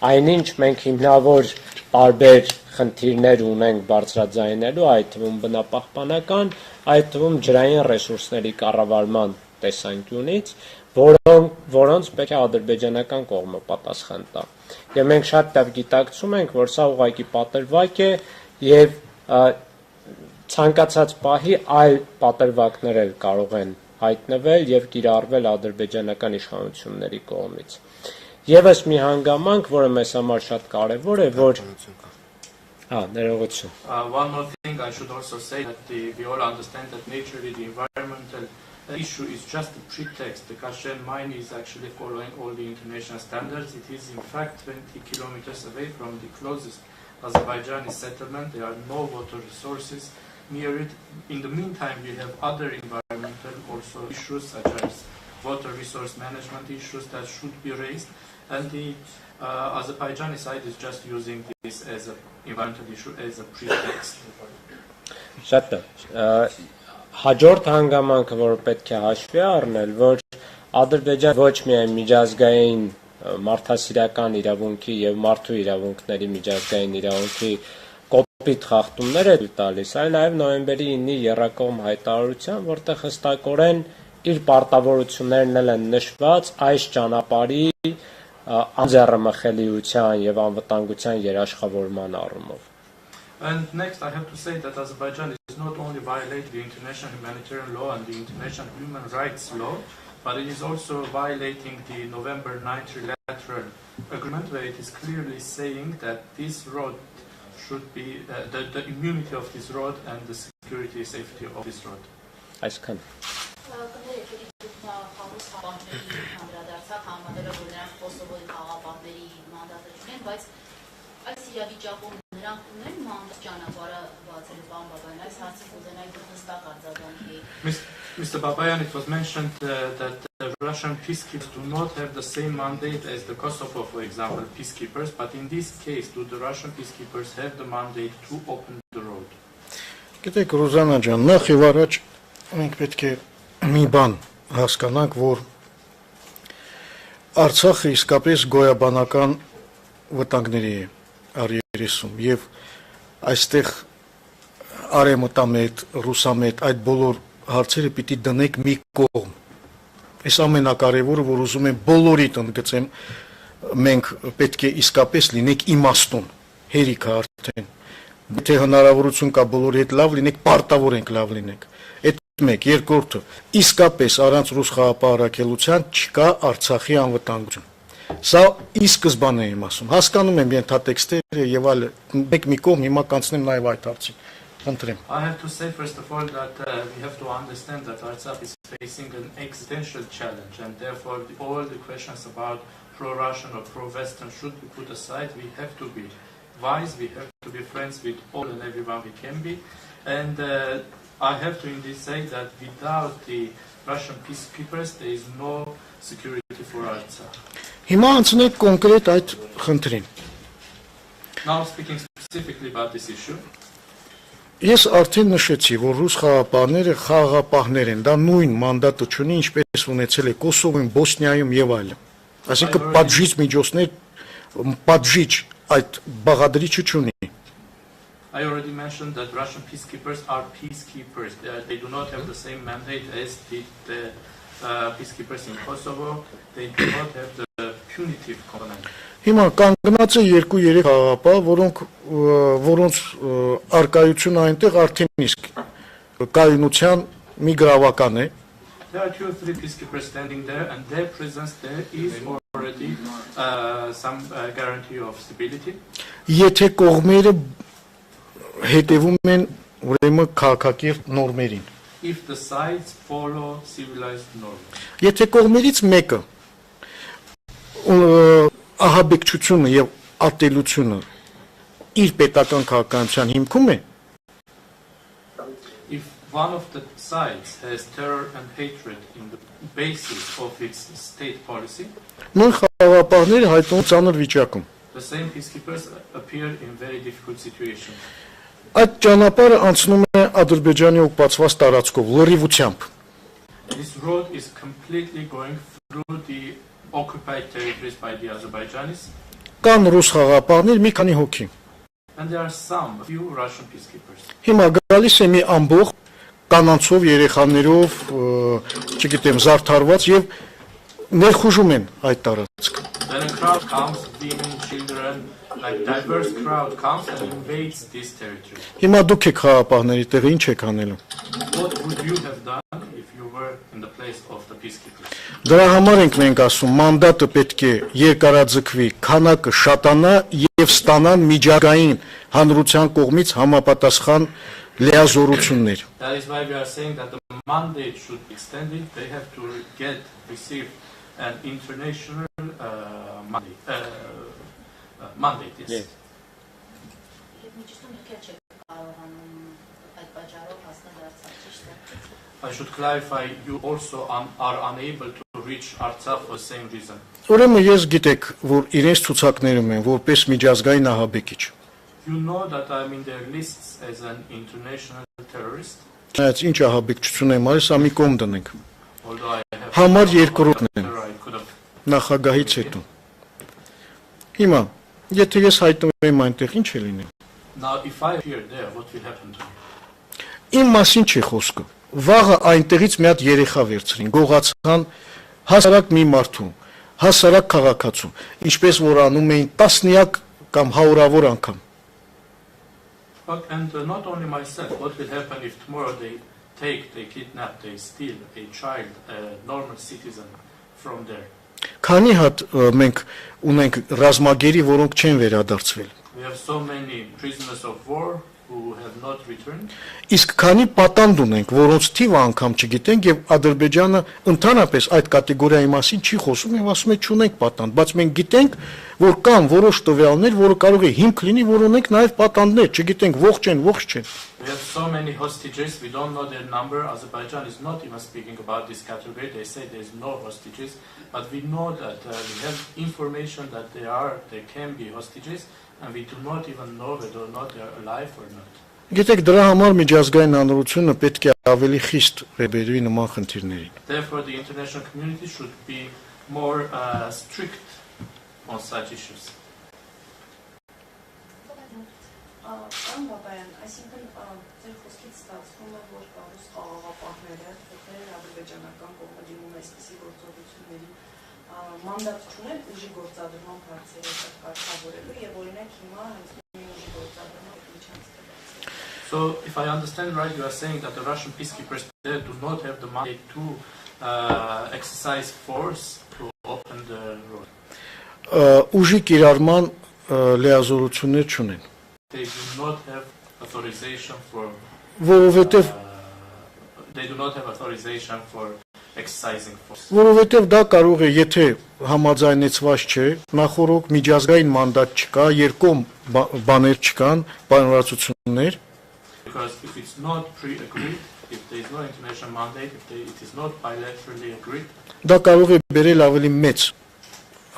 Այնինչ մենք հիմնավոր տարբեր խնդիրներ ունենք բարձրաձայնելու, այդ թվում բնապահպանական, այդ թվում ջրային ռեսուրսների կառավարման տեսանկյունից, որոնց պետք է ադրբեջանական կողմը պատասխան տա։ Եվ մենք շատ լավ գիտակցում ենք, որ սա ուղղակի պատրվակ է եւ ցանկացած պահի այլ պատրվակներ էլ կարող են հայտնվել եւ կիրառվել ադրբեջանական իշխանությունների կողմից։ Եվս մի հանգամանք, որը մեզ համար շատ կարեւոր է, որ ներողություն։ One more thing I should also say that we all understand that naturally the environmental issue is just a pretext. The Kashen mine is actually following all the international standards. It is in fact 20 kilometers away from the closest Azerbaijani settlement. There are no water resources near it. In the meantime, we have other environmental also issues such as water resource management issues that should be raised. And the Azerbaijani side is just using this as an environmental issue as a pretext. Շատ հաջորդ հանգամանքը, որ պետք է հաշվի առնել, որ Ադրբեջանը ոչ միայն միջազգային մարդասիրական իրավունքի եւ մարդու իրավունքների միջազգային իրավունքի կոպիտ խախտումներ է տալիս, այլ նաեւ նոյեմբերի 9-ի եռակողմ հայտարարության, որտեղ հստակորեն իր պարտավորություններն են նշված այս ճանապարհի անձեռամխելիության եւ անվտանգության երաշխավորման առումով։ And next, I have to say that Azerbaijan is not only violating the international humanitarian law and the international human rights law, but it is also violating the November 9th trilateral agreement, where it is clearly saying that this road should be the immunity of this road and the security and safety of this road. Այսքան։ Այս իրավիճակում նրանք ունեն մանր ճանապարհը բացել բան Բաբայան, այս հարցը կուզենայի հստակ արձագանքի։ Mr. Babayan, it was mentioned that the Russian peacekeepers do not have the same mandate as the Kosovo, for example, peacekeepers, but in this case, do the Russian peacekeepers have the mandate to open the road? Գիտեք, Ռուզանա ջան, նախ եւ առաջ մենք պետք է մի բան հասկանանք, որ Արցախը իսկապես գոյաբանական վտանգների է արիերեսում եւ այստեղ արեմտամետ, ռուսամետ այդ բոլոր հարցերը պիտի դնենք մի կողմ։ Այս ամենակարևորը, որ ուզում եմ բոլորիդ ընդգծեմ, մենք պետք է իսկապես լինենք իմաստուն, հերիքը արդեն։ Եթե հնարավորություն կա բոլորի հետ լավ լինենք, պարտավոր ենք լավ լինենք։ Այդ մեկ, երկրորդը, իսկապես առանց ռուս խաղապահարակելության չկա Արցախի անվտանգություն։ Սա ի սկզբանե եմ ասում։ Հասկանում եմ ենթատեքստերը եւ այլ մեկ մի կողմ հիմա կանցնեմ նաեւ այդ հարցին։ Խնդրեմ։ I have to say first of all that we have to understand that Artsakh is facing an existential challenge, and therefore all the questions about pro-Russian or pro-Western should be put aside. We have to be wise, we have to be friends with all and everyone we can be, and I have to indeed say that without the Russian peacekeepers there is no security for Artsakh. Հիմա անցնենք կոնկրետ այդ խնդրին։ Now speaking specifically about this issue, Ես արդեն նշեցի, որ ռուս խաղապահները խաղապահներ են, դա նույն մանդատը չունի, ինչպես ունեցել է Կոսովոյում, Բոսնիայում եւ այլն։ Այսինքն պատժիչ միջոցներ, պատժիչ այդ բաղադրիչը չունի։ I already mentioned that Russian peacekeepers are peacekeepers. They do not have the same mandate as did the peacekeepers in Kosovo. They do not have the punitive component. Հիմա կանգնած է 2-3 խաղապահ, որոնց արկայությունը այնտեղ արդեն իսկ կայունության մի գրավական է։ There are 2 or 3 peacekeepers standing there, and their presence there is already some guarantee of stability. Եթե կողմերը հետևում են ուրեմն քաղաքակիրթ նորմերին։ If the sides follow civilized norms. Եթե կողմերից մեկը ահաբեկչությունը եւ ատելությունը իր պետական քաղաքականության հիմքում է, if one of the sides has terror and hatred in the basis of its state policy, նույն խաղապահները հայտնվում ծանր վիճակում։ the same peacekeepers appear in very difficult situations. Այդ ճանապարհը անցնում է Ադրբեջանի օկուպացված տարածքով լրիվությամբ։ This road is completely going through the occupied territories by the Azerbaijanis. Կան ռուս խաղապահներ մի քանի հոգի։ And there are some few Russian peacekeepers. Հիմա գալիս է մի ամբողջ կանանցով, երեխաներով, չգիտեմ, զարդարված եւ ներխուժում են այդ տարածքը։ Then a crowd comes, women, children, like diverse crowd comes and invades this territory. Հիմա դուք եք խաղապահների տեղը ինչ եք անելու։ What would you have done if you were in the place of the peacekeepers? Դրա համար ենք մենք ասում, մանդատը պետք է երկարաձգվի, քանակը շատանա եւ ստանան միջազգային հանրության կողմից համապատասխան լիազորություններ։ That is why we are saying that the mandate should be extended. They have to receive an international mandate. Yes. I should clarify, you also are unable to reach Artsakh for the same reason. Ուրեմն ես գիտեք, որ իրենց ցուցակներում են որպես միջազգային ահաբեկիչ։ You know that I'm in their lists as an international terrorist. Այդ ինչ ահաբեկչություն եմ արել, սա մի կողմ դնենք։ Although I have Համար երկրորդն եմ I could have. նախագահից հետո։ Հիմա, եթե ես հայտնվեմ այնտեղ, ինչ է լինի։ Now, if I appear there, what will happen to me? Իմ մասին չի խոսքը։ Վաղը այնտեղից մի հատ երեխա վերցրին, գողացան հասարակ մի մարդու, հասարակ քաղաքացու, ինչպես որ անում էին տասնյակ կամ հարյուրավոր անգամ։ And not only myself, what will happen if tomorrow they kidnap, they steal a child, a normal citizen from there? Քանի հատ մենք ունենք ռազմագերի, որոնք չեն վերադարձվել։ We have so many prisoners of war who have not returned. Իսկ քանի պատանդ ունենք, որոնց թիվը անգամ չգիտենք եւ Ադրբեջանը ընդհանրապես այդ կատեգորիայի մասին չի խոսում եւ ասում է չունենք պատանդ, բայց մենք գիտենք, որ կան որոշ տվյալներ, որը կարող է հիմք լինի, որ ունենք նաեւ պատանդներ, չգիտենք ողջ են, ողջ չեն։ We have so many hostages, we don't know their number. Azerbaijan is not even speaking about this category. They say there is no hostages, but we know that we have information that there can be hostages, and we do not even know whether or not they are alive or not. Գիտեք, դրա համար միջազգային հանրությունը պետք է ավելի խիստ ռեբերվի նման խնդիրներին։ Therefore, the international community should be more strict on such issues. Պարոն Բաբայան, այսինքն ձեր խոսքից ստացվում է, որ ռուս խաղաղապահները, ովքեր ադրբեջանական կողմը դիմում է այսպիսի գործողությունների, մանդատ չունեն ուժի գործադրման հարցերը կարգավորելու եւ օրինակ հիմա հենց մի ուժի գործադրման միջանցքը։ So, if I understand right, you are saying that the Russian peacekeepers there do not have the mandate to exercise force to open the road. ուժի կիրառման լիազորություններ չունեն։ They do not have authorization for Որովհետև they do not have authorization for exercising force. Որովհետև դա կարող է, եթե համաձայնեցված չէ, նախորդ միջազգային մանդատ չկա, երկու բաներ չկան, պայմանավորվածություններ, Because if it's not pre-agreed, if there is no international mandate, it is not bilaterally agreed, դա կարող է բերել ավելի մեծ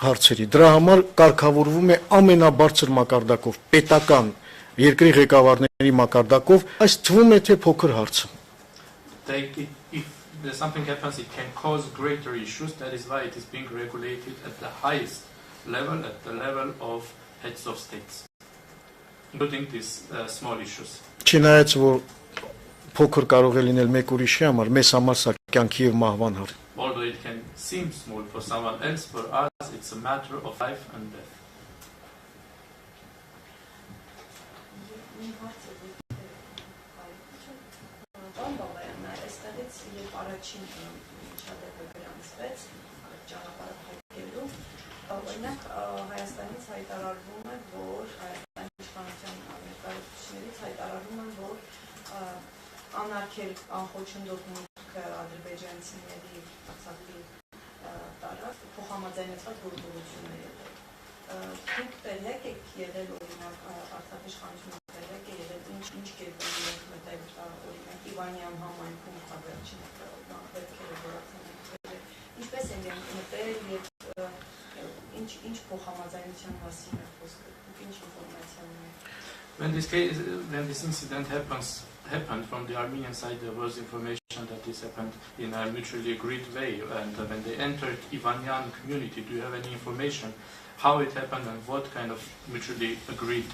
հարցերի։ Դրա համար կարգավորվում է ամենաբարձր մակարդակով, պետական երկրի ղեկավարների մակարդակով, այս թվում է թե փոքր հարց։ if there's something happens, it can cause greater issues. That is why it is being regulated at the highest level, at the level of heads of states, including these small issues. Չնայած որ փոքր կարող է լինել մեկ ուրիշի համար, մեզ համար սա կյանքի եւ մահվան հարց։ Although it can seem small for someone else, for us it's a matter of life and death. Առաջին միջադեպը գրանցվեց ճանապարհը փակելու, օրինակ Հայաստանից հայտարարվում է, որ Հայաստանի իշխանության ներկայացուցիչներից հայտարարվում է, որ անարգել անխոչնդոտ մուտքը ադրբեջանցիների Արցախի տարածք փոխհամաձայնեցված գործողություններ եղել։ Դուք տեղյակ եք եղել օրինակ Արցախի իշխանությունը տեղյակ է եղել ինչ կերպով մտել օրինակ Իվանյան համայնքում խաղաչին ինչպես են մտել եւ ինչ փոխհամաձայնության մասին է խոսքը, ինչ ինֆորմացիա ունեք։ When this incident happened from the Armenian side, there was information that this happened in a mutually agreed way, and when they entered Ivanyan community, do you have any information how it happened and what kind of mutually agreed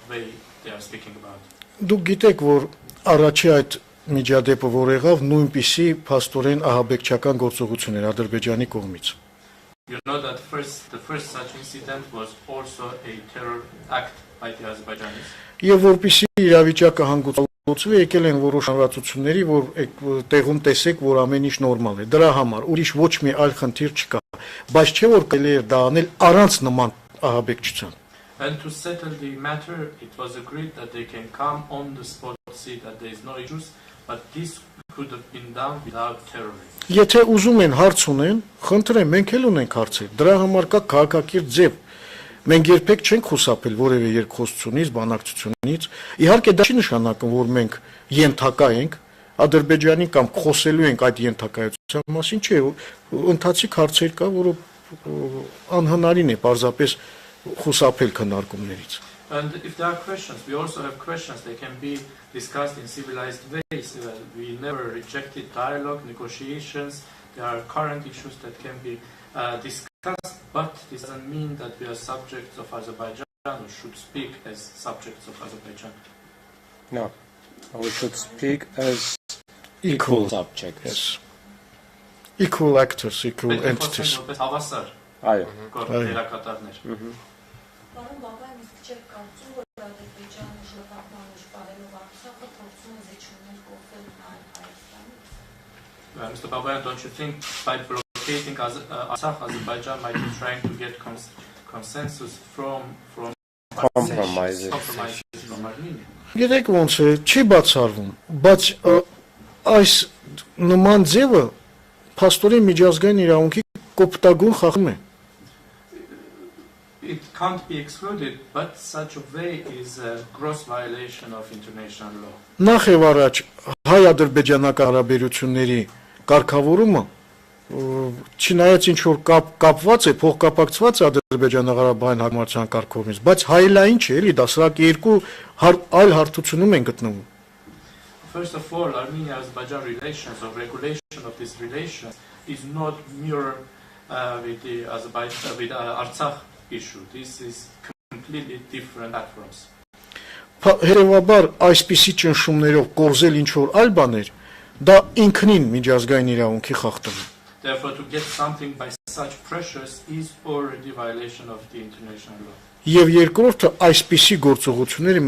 way they are speaking about? Դուք gitեք, որ առաջի այդ միջադեպը որ եղավ, նույնպիսի փաստորեն ահաբեկչական գործողություն էր Ադրբեջանի կողմից։ You know that the first such incident was also a terror act by the Azerbaijanis. Եվ որպիսի իրավիճակը հանգուցալուծվի, եկել են որոշ հանրացությունների, որ տեղում տեսեք, որ ամեն ինչ նորմալ է։ Դրա համար ուրիշ ոչ մի այլ խնդիր չկա, բայց չէ որ կարելի է դա անել առանց նման ահաբեկչության։ And to settle the matter, it was agreed that they can come on the spot, see that there is no issues, but this could have been done without terrorism. Եթե ուզում են հարց ունեն, խնդրեմ, մենք էլ ունենք հարցեր։ Դրա համար կա քաղաքակիրթ ձև։ Մենք երբեք չենք խուսափել որևէ երկխոսությունից, բանակցությունից։ Իհարկե դա չի նշանակում, որ մենք ենթակա ենք Ադրբեջանի կամ խոսելու ենք այդ ենթակայության մասին, չէ, ընթացիկ հարցեր կա, որը անհնարին է պարզապես խուսափել քննարկումներից։ And if there are questions, we also have questions. They can be discussed in civilized ways. We never rejected dialogue, negotiations. There are current issues that can be discussed, but this doesn't mean that we are subjects of Azerbaijan or should speak as subjects of Azerbaijan. No, we should speak as equal subjects. Yes. Equal actors, equal entities. Այո։ Պարոն Բաբայան, իսկ չեք կարծում, որ Ադրբեջանը շրջապատման պահելով Արցախը փորձում է զիջումներ կողմել Հայաստանից? Mr. Babayan, don't you think by blockading Artsakh, Azerbaijan might be trying to get consensus from compromises from Armenia? Գիտեք ոնց է, չի բացառվում, բայց այս նման ձևը փաստորեն միջազգային իրավունքի կոպտագույն խախտում է։ It can't be excluded, but such a way is a gross violation of international law. Նախ եւ առաջ հայ-ադրբեջանական հարաբերությունների կարգավորումը չնայած ինչ որ կապված է, փոխկապակցված է Ադրբեջան-Ղարաբաղյան հարաբերության կարգավորումից, բայց հայելային չէ, էլի դա սրանք երկու այլ հարթությունում են գտնվում։ First of all, Armenia-Azerbaijan relations or regulation of these relations is not mirror with the Artsakh issue. This is completely different platforms. Հետևաբար այսպիսի ճնշումներով կորզել ինչ որ այլ բաներ, դա ինքնին միջազգային իրավունքի խախտում է։ Therefore, to get something by such pressures is already violation of the international law. Եվ երկրորդը այսպիսի գործողությունները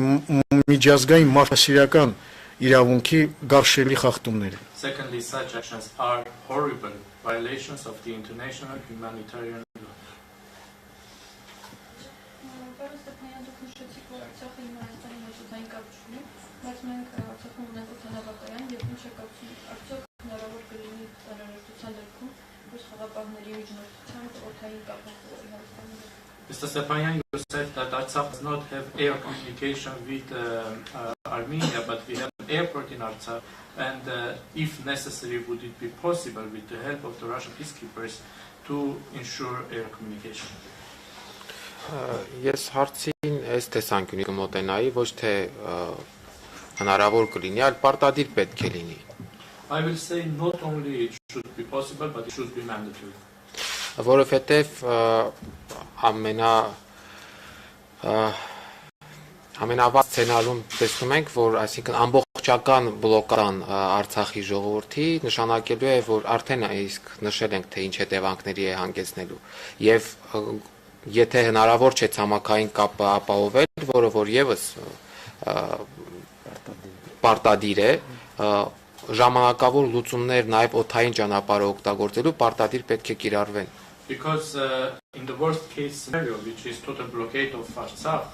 միջազգային մարդասիրական իրավունքի գարշելի խախտումներ են։ Secondly, such actions are horrible violations of the international humanitarian law. Mr. Stepanyan, you said that Artsakh does not have air communication with Armenia, but we have an airport in Artsakh, and if necessary, would it be possible with the help of the Russian peacekeepers to ensure air communication? Ես հարցին այս տեսանկյունի կմոտենայի, ոչ թե հնարավոր կլինի, այլ պարտադիր պետք է լինի։ I will say not only it should be possible, but it should be mandatory. Որովհետև ամենավաղ սցենարում տեսնում ենք, որ այսինքն ամբողջական բլոկան Արցախի ժողովրդի նշանակելու է, որ արդեն իսկ նշել ենք, թե ինչ հետևանքների է հանգեցնելու։ Եվ եթե հնարավոր չէ ցամաքային կապը ապահովել, որը որ եւս պարտադիր է, ժամանակավոր լուծումներ նաև օդային ճանապարհը օգտագործելու պարտադիր պետք է կիրառվեն։ Because in the worst case scenario, which is total blockade of Artsakh,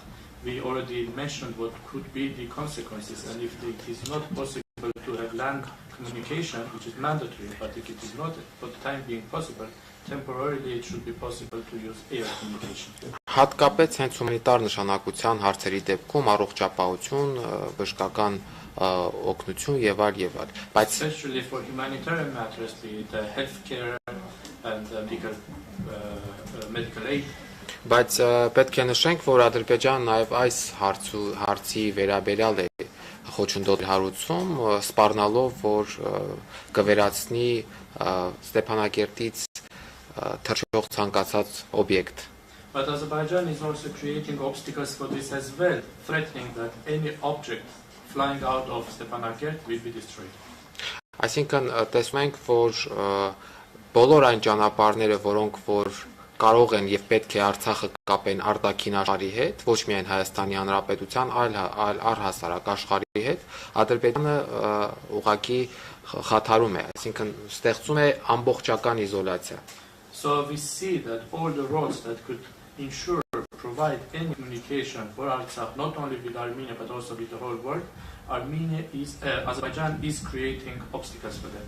we already mentioned what could be the consequences, and if it is not possible to have land communication, which is mandatory, but if it is not for the time being possible, temporarily it should be possible to use air communication. Հատկապես հենց հումանիտար նշանակության հարցերի դեպքում առողջապահություն, բժշկական օգնություն եւ այլ, բայց especially for humanitarian matters, be it healthcare and medical aid. Բայց պետք է նշենք, որ Ադրբեջանը նաև այս հարցի վերաբերյալ է խոչընդոտ հարուցում, սպառնալով, որ կվերացնի Ստեփանակերտից թռչող ցանկացած օբյեկտ։ But Azerbaijan is also creating obstacles for this as well, threatening that any object flying out of Stepanakert will be destroyed. Այսինքն տեսնում ենք, որ բոլոր այն ճանապարհները, որոնք որ կարող են եւ պետք է Արցախը կապեն արտաքին աշխարհի հետ, ոչ միայն Հայաստանի Հանրապետության, այլ առհասարակ աշխարհի հետ, Ադրբեջանը ուղղակի խաթարում է, այսինքն ստեղծում է ամբողջական իզոլացիա։ So we see that all the roads that could ensure, provide any communication for Artsakh, not only with Armenia but also with the whole world, Azerbaijan is creating obstacles for them.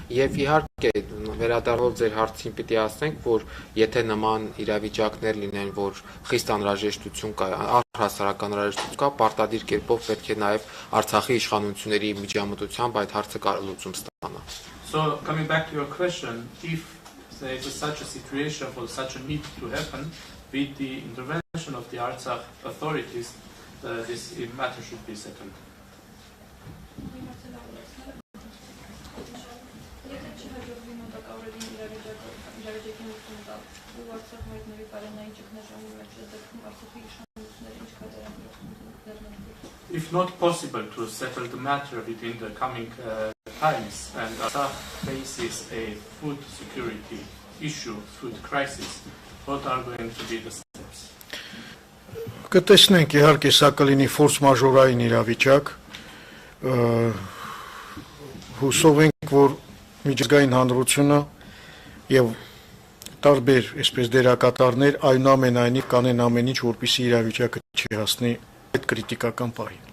Եվ իհարկե վերադառնալով ձեր հարցին պիտի ասենք, որ եթե նման իրավիճակներ լինեն, որ խիստ անհրաժեշտություն կա, առհասարակ անհրաժեշտություն կա, պարտադիր կերպով պետք է նաև Արցախի իշխանությունների միջամտությամբ այդ հարցը լուծում ստանա։ So coming back to your question, if there is such a situation for such a need to happen, with the intervention of the Artsakh authorities, this matter should be settled. If not possible to settle the matter within the coming times, and Artsakh faces a food security issue, food crisis, what are going to be the steps? Կտեսնենք իհարկե սա կլինի ֆորս մաժորային իրավիճակ, հուսով ենք, որ միջազգային հանրությունը եւ տարբեր այսպես դերակատարներ այնուամենայնիվ կանեն ամեն ինչ, որպեսզի իրավիճակը չհասնի այդ կրիտիկական պահին։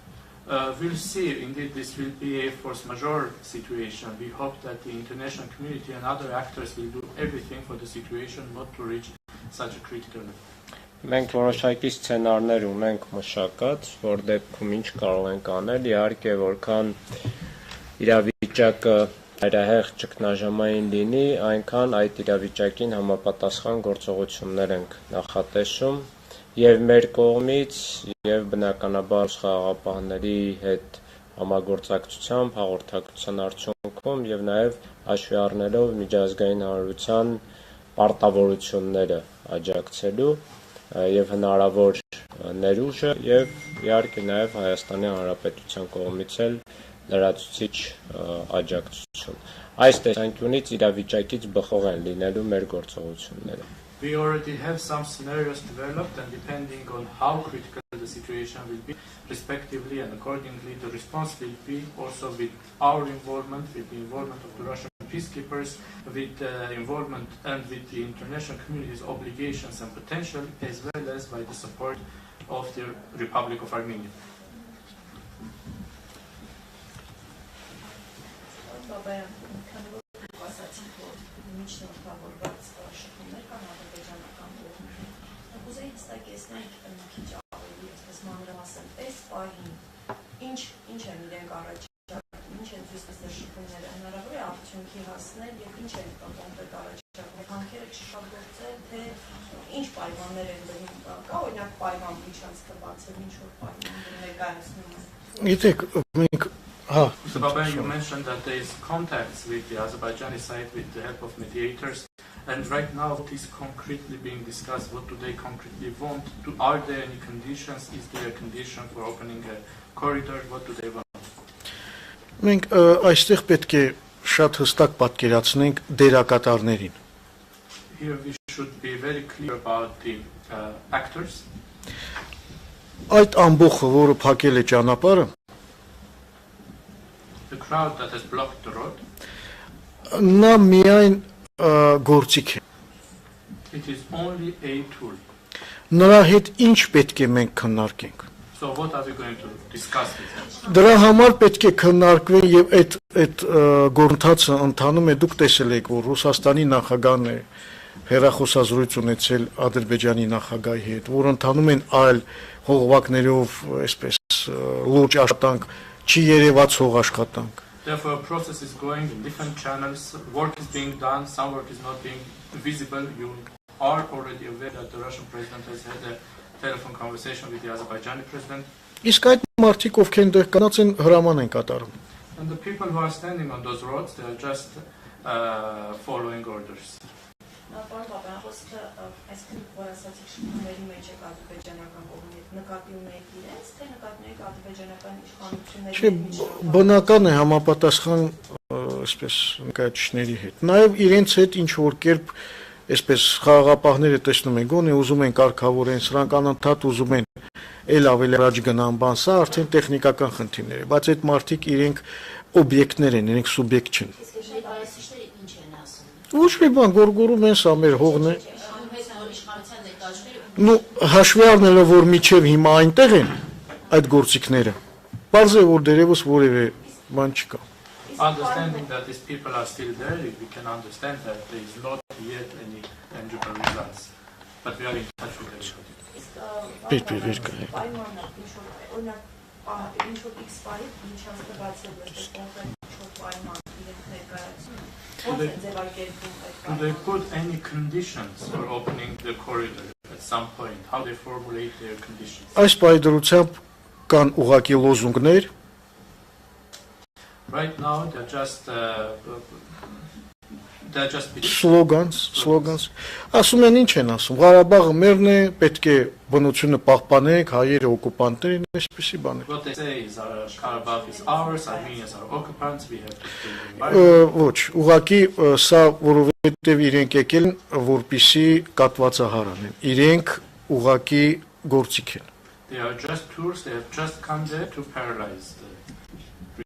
We'll see. Indeed, this will be a force majeure situation. We hope that the international community and other actors will do everything for the situation not to reach such a critical level. Մենք որոշակի սցենարներ ունենք մշակած, որ դեպքում ինչ կարող ենք անել, իհարկե որքան իրավիճակը հայրահեղ ճգնաժամային լինի, այնքան այդ իրավիճակին համապատասխան գործողություններ ենք նախատեսում եւ մեր կողմից եւ բնականաբար խաղաղապահների հետ համագործակցությամբ հաղորդակցության արդյունքում եւ նաեւ հաշվի առնելով միջազգային հանրության պարտավորությունները աջակցելու եւ հնարավոր ներուժը եւ իհարկե նաեւ Հայաստանի Հանրապետության կողմից էլ լրացուցիչ աջակցություն։ Այս տեսանկյունից իրավիճակից բխող են լինելու մեր գործողությունները։ We already have some scenarios developed, and depending on how critical the situation will be, respectively and accordingly, the response will be also with our involvement, with the involvement of the Russian peacekeepers, with the involvement and with the international community's obligations and potential, as well as by the support of the Republic of Armenia. տեսնենք քիչ ավելի այսպես մանրամասն այս պահին ինչ են իրենք առաջարկում, ինչ են ցույց տալիս շփումները, հնարավոր է արդյունքի հասնել եւ ինչ են կոնկրետ առաջարկում, հանքերը չշահգործել, թե ինչ պայմաններ են դնում, կա օրինակ պայման միջանցքը բացել, ինչ որ պայման ներկայացնում են։ Գիտեք, մենք Mr. Babayan, you mentioned that there is contacts with the Azerbaijani side with the help of mediators, and right now what is concretely being discussed? What do they concretely want? Are there any conditions? Is there a condition for opening a corridor? What do they want? Մենք այստեղ պետք է շատ հստակ պատկերացնենք դերակատարներին։ Here we should be very clear about the actors. Այդ ամբողջը, որը փակել է ճանապարհը, The crowd that has blocked the road. նա միայն գործիք է։ It is only a tool. Նրա հետ ինչ պետք է մենք քննարկենք։ So what are we going to discuss with them? Դրա համար պետք է քննարկվեն եւ այդ գործընթացը ընթանում է, դուք տեսել եք, որ Ռուսաստանի նախագահն է հերախոսազրույց ունեցել Ադրբեջանի նախագահի հետ, որ ընթանում են այլ հողվակներով, այսպես լուրջ աշխատանք, չի երևաց հող աշխատանք։ Therefore, a process is going in different channels. Work is being done. Some work is not being visible. You are already aware that the Russian president has had a telephone conversation with the Azerbaijani president. Իսկ այդ մարդիկ, ովքեր այնտեղ կանած են, հրաման են կատարում։ And the people who are standing on those roads, they are just following orders. Պարոն Բաբայան, խոսքը այսքան որ ասացիք շփումների մեջ եք ադրբեջանական կողմի հետ, նկատի ունեք իրենց, թե նկատի ունեք ադրբեջանական իշխանությունների Չէ, բնական է համապատասխան այսպես նկատիչների հետ։ Նաև իրենց հետ ինչ որ կերպ այսպես խաղաղապահները տեսնում են, գոնե ուզում են կարգավորեն, սրանք անընդհատ ուզում են ել ավելի առաջ գնան, բան, սա արդեն տեխնիկական խնդիրներ է, բայց այդ մարդիկ իրենք օբյեկտներ են, իրենք սուբյեկտ չեն։ Ոչ մի բան գորգորում են, սա մեր հողն է։ Նու հաշվի առնելով, որ միջև հիմա այնտեղ են այդ գործիքները, բարձ է, որ դերևս որևէ բան չկա։ Understanding that these people are still there, we can understand that there is not yet any tangible results, but we are in touch with everybody. Պայմանը, ինչ որ X պահի, ինչ անցկացել է, կոնկրետ ինչ որ պայման իրենք ներկայացնում, ոնց է ձևակերպում այդ Do they put any conditions for opening the corridor at some point? How they formulate their conditions? Այս պայդրությամբ կան ուղղակի լոզունգներ, Right now, they're just slogans, ասում են ինչ են ասում, Ղարաբաղը մերն է, պետք է բնությունը պահպանենք, հայերը օկուպանտներ են, այսպիսի բաներ։ What they say is Karabakh is ours, Armenians are occupants, we have to stay in the environment. Ոչ, ուղղակի սա որովհետև իրենք եկել են, որպիսի կատվածահար անեն, իրենք ուղղակի գործիք են։ They are just tours, they have just come there to paralyze the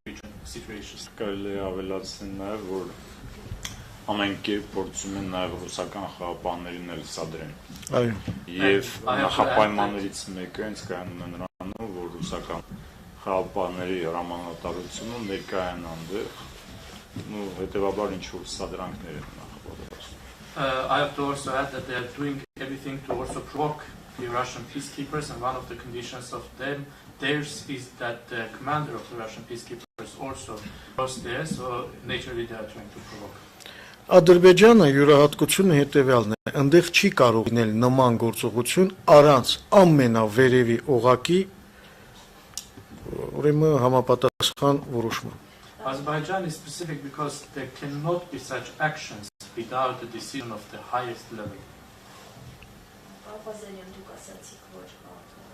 region situation. Կարելի է ավելացնել նաև, որ ամեն կերպ փորձում են նաև ռուսական խաղապաններին էլ սադրեն։ Այո։ Եվ նախապայմաններից մեկը հենց կայանում է նրանում, որ ռուսական խաղապանների հրամանատարությունը ներկայան այնտեղ, ու հետևաբար ինչ որ սադրանքներ են նախապատրաստում։ I have to also add that they are doing everything to also provoke the Russian peacekeepers, and one of the conditions of theirs is that the commander of the Russian peacekeepers also goes there, so naturally they are trying to provoke. Ադրբեջանը յուրահատկությունը հետևյալն է, այնտեղ չի կարող լինել նման գործողություն առանց ամենավերևի օղակի ուրեմն համապատասխան որոշման։ Azerbaijan is specific because there cannot be such actions without the decision of the highest level. Ալբազելյան դուք ասացիք, որ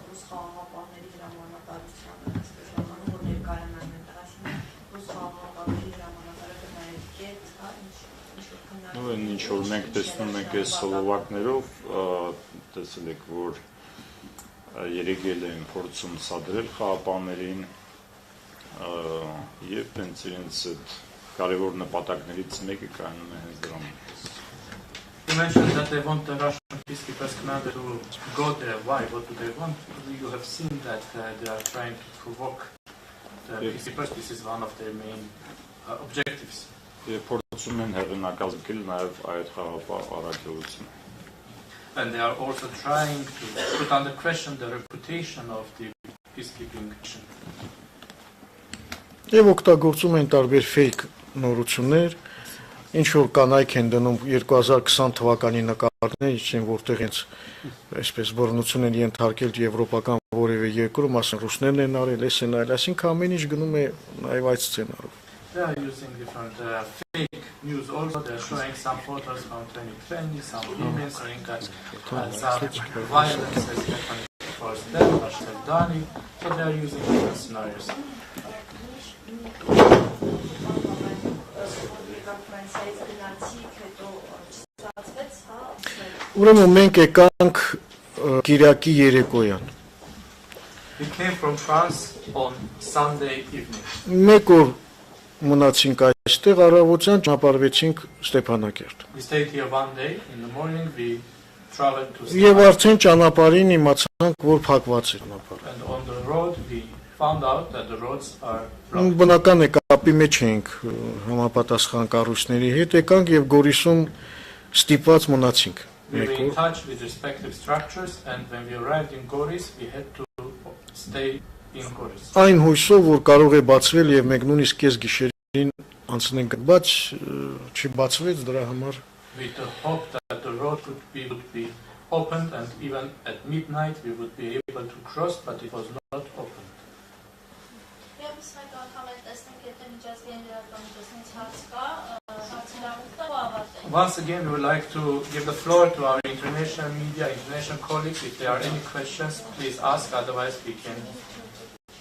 ռուս խաղաղապահների հրամանատարությանը այսպես ժամանում, որ ներկայանան այնտեղ, այսինքն ռուս խաղաղապահների հրամանատարը կնայել կետ, հա, Ինչ որ մենք տեսնում ենք այս սովորակներով, տեսել եք, որ երեգել են փորձում սադրել խաղապաններին եւ հենց իրենց այդ կարևոր նպատակներից մեկը կայանում է հենց դրանում։ You mentioned that they want the Russian peacekeepers commander to go there. Why? What do they want? You have seen that they are trying to provoke the peacekeepers. This is one of their main objectives. Փորձում են հեղինակազգել նաև այդ խաղապահ առաքելությունը։ and they are also trying to put under question the reputation of the peacekeeping mission. Եվ օգտագործում են տարբեր fake նորություններ, ինչ որ կանայք են դնում 2020 թվականի նկարներ, ինչ որտեղ հենց այսպես բռնություն են ենթարկել եվրոպական որևէ երկրում, ասեն ռուսներն են արել, էս են այլ, այսինքն ամեն ինչ գնում է նաև այդ սցենարով։ They are using different fake news also. They are showing some photos from 2020, some women saying that some violence has happened towards them, or they've done it. So they are using different scenarios. Ուրեմն մենք եկանք Կիրակի երեկոյան։ We came from France on Sunday evening. Մեկ օր մնացինք այստեղ, առավոտյան ճանապարհվեցինք Ստեփանակերտ։ We stayed here one day. In the morning we traveled to Եվ արդեն ճանապարհին իմացանք, որ փակված է ճանապարհը։ and on the road we found out that the roads are blocked. Բնական է կապի մեջ էինք համապատասխան կառույցների հետ, եկանք եւ Գորիսում ստիպված մնացինք։ We were in touch with respective structures, and when we arrived in Goris, we had to stay in Goris. Այն հույսով, որ կարող է բացվել եւ մենք նույնիսկ կես գիշերին անցնենք, բայց չբացվեց դրա համար։ With the hope that the road would be opened, and even at midnight we would be able to cross, but it was not opened. Once again, we would like to give the floor to our international media, international colleagues. If there are any questions, please ask, otherwise we can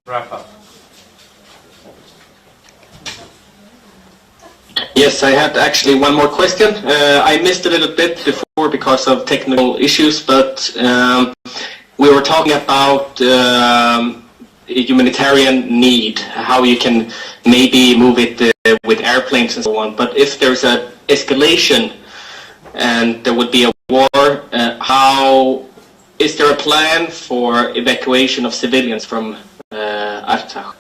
wrap up. Yes, I had actually one more question. I missed a little bit before because of technical issues, but we were talking about humanitarian need, how you can maybe move it with airplanes and so on. But if there's an escalation and there would be a war, how is there a plan for evacuation of civilians from Artsakh?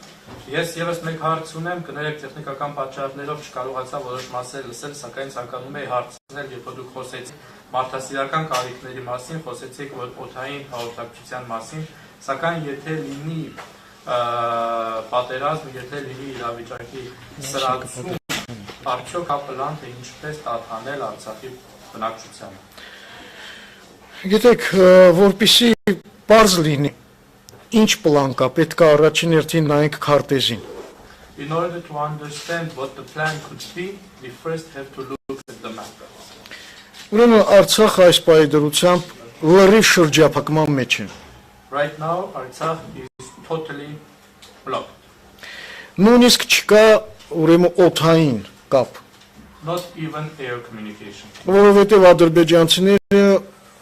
Ես եւս մեկ հարց ունեմ, կներեք տեխնիկական պատճառներով չկարողացա որոշ մասեր լսել, սակայն ցանկանում եի հարցնել, երբ դուք խոսեցիք մարդասիրական կարիքների մասին, խոսեցիք օդային հաղորդակցության մասին, սակայն եթե լինի պատերազմ, եթե լինի իրավիճակի սրացում, արդյոք հա պլան թե ինչպես տատանել Արցախի բնակչությանը։ Գիտեք, որպեսզի բարձ լինի ինչ պլան կա, պետք է առաջին հերթին նայենք քարտեզին։ In order to understand what the plan could be, we first have to look at the map. Ուրեմն Արցախը այս պայդրությամբ լրիվ շրջափակման մեջ է։ Right now, Artsakh is totally blocked. Նույնիսկ չկա ուրեմն օդային կապ։ Not even air communication. Որովհետև ադրբեջանցիները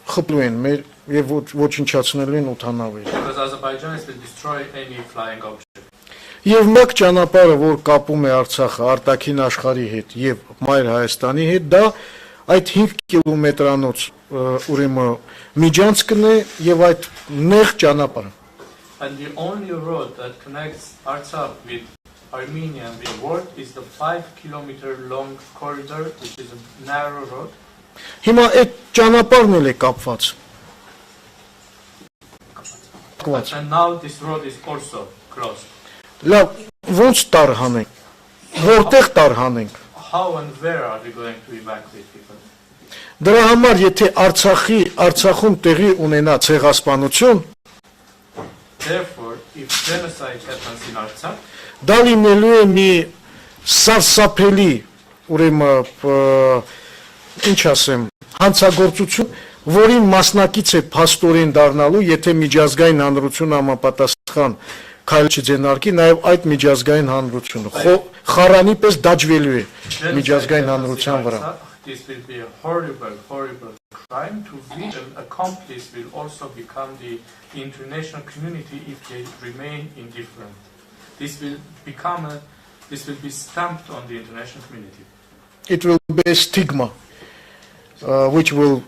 խփում են մեր եւ ոչնչացնելու են օդանավերը։ Because Azerbaijanis will destroy any flying object. Եվ մեկ ճանապարհը, որ կապում է Արցախը արտաքին աշխարհի հետ եւ Մայր Հայաստանի հետ, դա այդ 5 կիլոմետրանոց ուրեմն միջանցքն է եւ այդ նեղ ճանապարհը։ And the only road that connects Artsakh with Armenia and with the world is the 5-kilometer long corridor, which is a narrow road. Հիմա այդ ճանապարհն էլ է կապված։ And now this road is also closed. Լավ, ո՞նց տարհանենք։ Որտեղ տարհանենք։ How and where are we going to evacuate people? Դրա համար եթե Արցախում տեղի ունենա ցեղասպանություն, Therefore, if genocide happens in Artsakh, դա լինելու է մի սարսափելի, ուրեմն ինչ ասեմ, հանցագործություն, որին մասնակից է փաստորեն դառնալու, եթե միջազգային հանրությունը համապատասխան քայլ չձեռնարկի, նաև այդ միջազգային հանրությունը խարանի պես դաջվելու է միջազգային հանրության վրա։ This will be a horrible, horrible crime to which an accomplice will also become the international community if they remain indifferent. This will be stamped on the international community. It will be a stigma, which will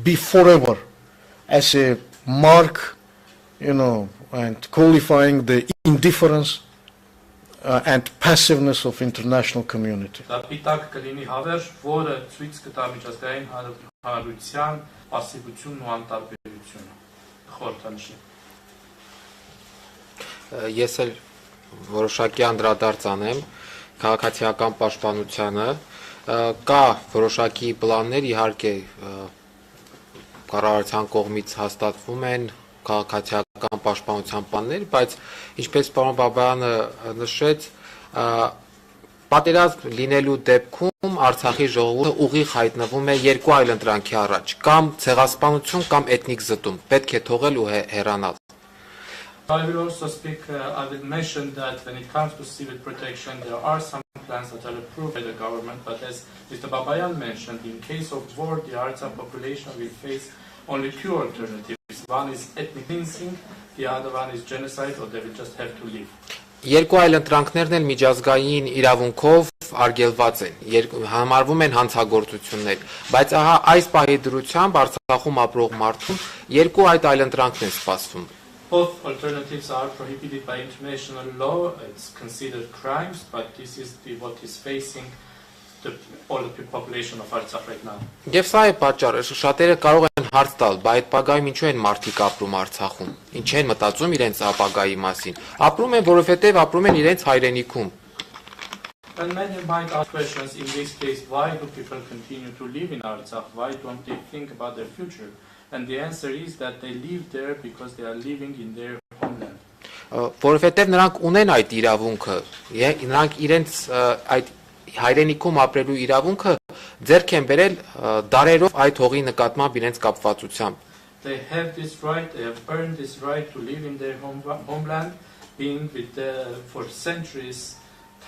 be forever as a mark, and qualifying the indifference and passiveness of international community. Դա պիտակ կլինի հավերժ, որը ցույց կտա միջազգային հանրության passiivությունն ու անտարբերությունը խորհրդանշի։ Ես էլ որոշակի անդրադարձ անեմ քաղաքացիական պաշտպանությանը, կա որոշակի պլաններ, իհարկե կառավարության կողմից հաստատվում են քաղաքացիական պաշտպանության պլաններ, բայց ինչպես պարոն Բաբայանը նշեց, պատերազմ լինելու դեպքում Արցախի ժողովուրդը ուղիղ հայտնվում է երկու այլ ընտրանքի առաջ, կամ ցեղասպանություն, կամ էթնիկ զտում, պետք է թողել ու հեռանալ։ I will also speak, I will mention that when it comes to civil protection, there are some plans that are approved by the government, but as Mr. Babayan mentioned, in case of war, the Artsakh population will face only two alternatives. One is ethnic cleansing, the other one is genocide, or they will just have to leave. Երկու այլ ընտրանքներն էլ միջազգային իրավունքով արգելված են, համարվում են հանցագործություններ, բայց ահա այս պահի դրությամբ Արցախում ապրող մարդուն երկու այլ ընտրանքն են սպասվում։ Both alternatives are prohibited by international law. It's considered crimes, but this is what is facing all the population of Artsakh right now. Եվ սա է պատճառը, շատերը կարող են հարց տալ, բայց այդ պագայում ինչու են մարդիկ ապրում Արցախում, ինչ են մտածում իրենց ապագայի մասին, ապրում են, որովհետև ապրում են իրենց հայրենիքում։ And many might ask questions in this case, why do people continue to live in Artsakh? Why don't they think about their future? And the answer is that they live there because they are living in their homeland. Որովհետև նրանք ունեն այդ իրավունքը, նրանք իրենց այդ հայրենիքում ապրելու իրավունքը ձեռք են բերել դարերով այդ հողի նկատմամբ իրենց կապվածությամբ։ They have this right, they have earned this right to live in their homeland, being for centuries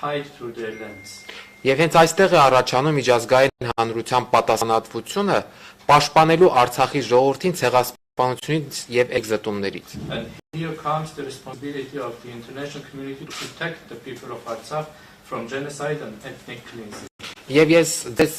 tied to their lands. Եվ հենց այստեղ է առաջանում միջազգային հանրության պատասխանատվությունը պաշտպանելու Արցախի ժողովրդին ցեղասպանությունից եւ էկզոտումներից։ And here comes the responsibility of the international community to protect the people of Artsakh from genocide and ethnic cleansing. Եվ ես ձեզ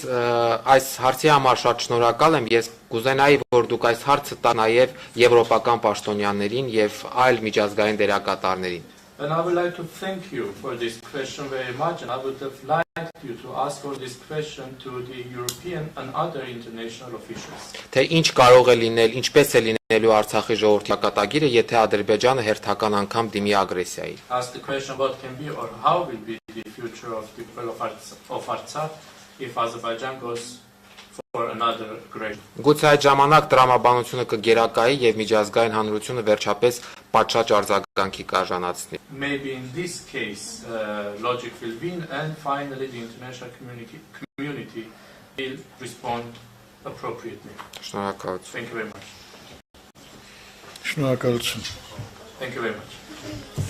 այս հարցի համար շատ շնորհակալ եմ, ես կուզենայի, որ դուք այս հարցը տաք նաեւ եվրոպական պաշտոնյաներին եւ այլ միջազգային դերակատարներին։ And I would like to thank you for this question very much, and I would have liked you to ask for this question to the European and other international officials. Թե ինչ կարող է լինել, ինչպես է լինելու Արցախի ժողովրդի ակատագիրը, եթե Ադրբեջանը հերթական անգամ դիմի ագրեսիայի։ Ask the question what can be or how will be the future of the people of Artsakh if Azerbaijan goes for another aggression. Գուցե այդ ժամանակ տրամաբանությունը կգերակայի եւ միջազգային հանրությունը վերջապես պատշաճ արձագանքի կարժանացնի։ Maybe in this case logic will win and finally the international community will respond appropriately. Շնորհակալություն. Thank you very much. Շնորհակալություն. Thank you very much.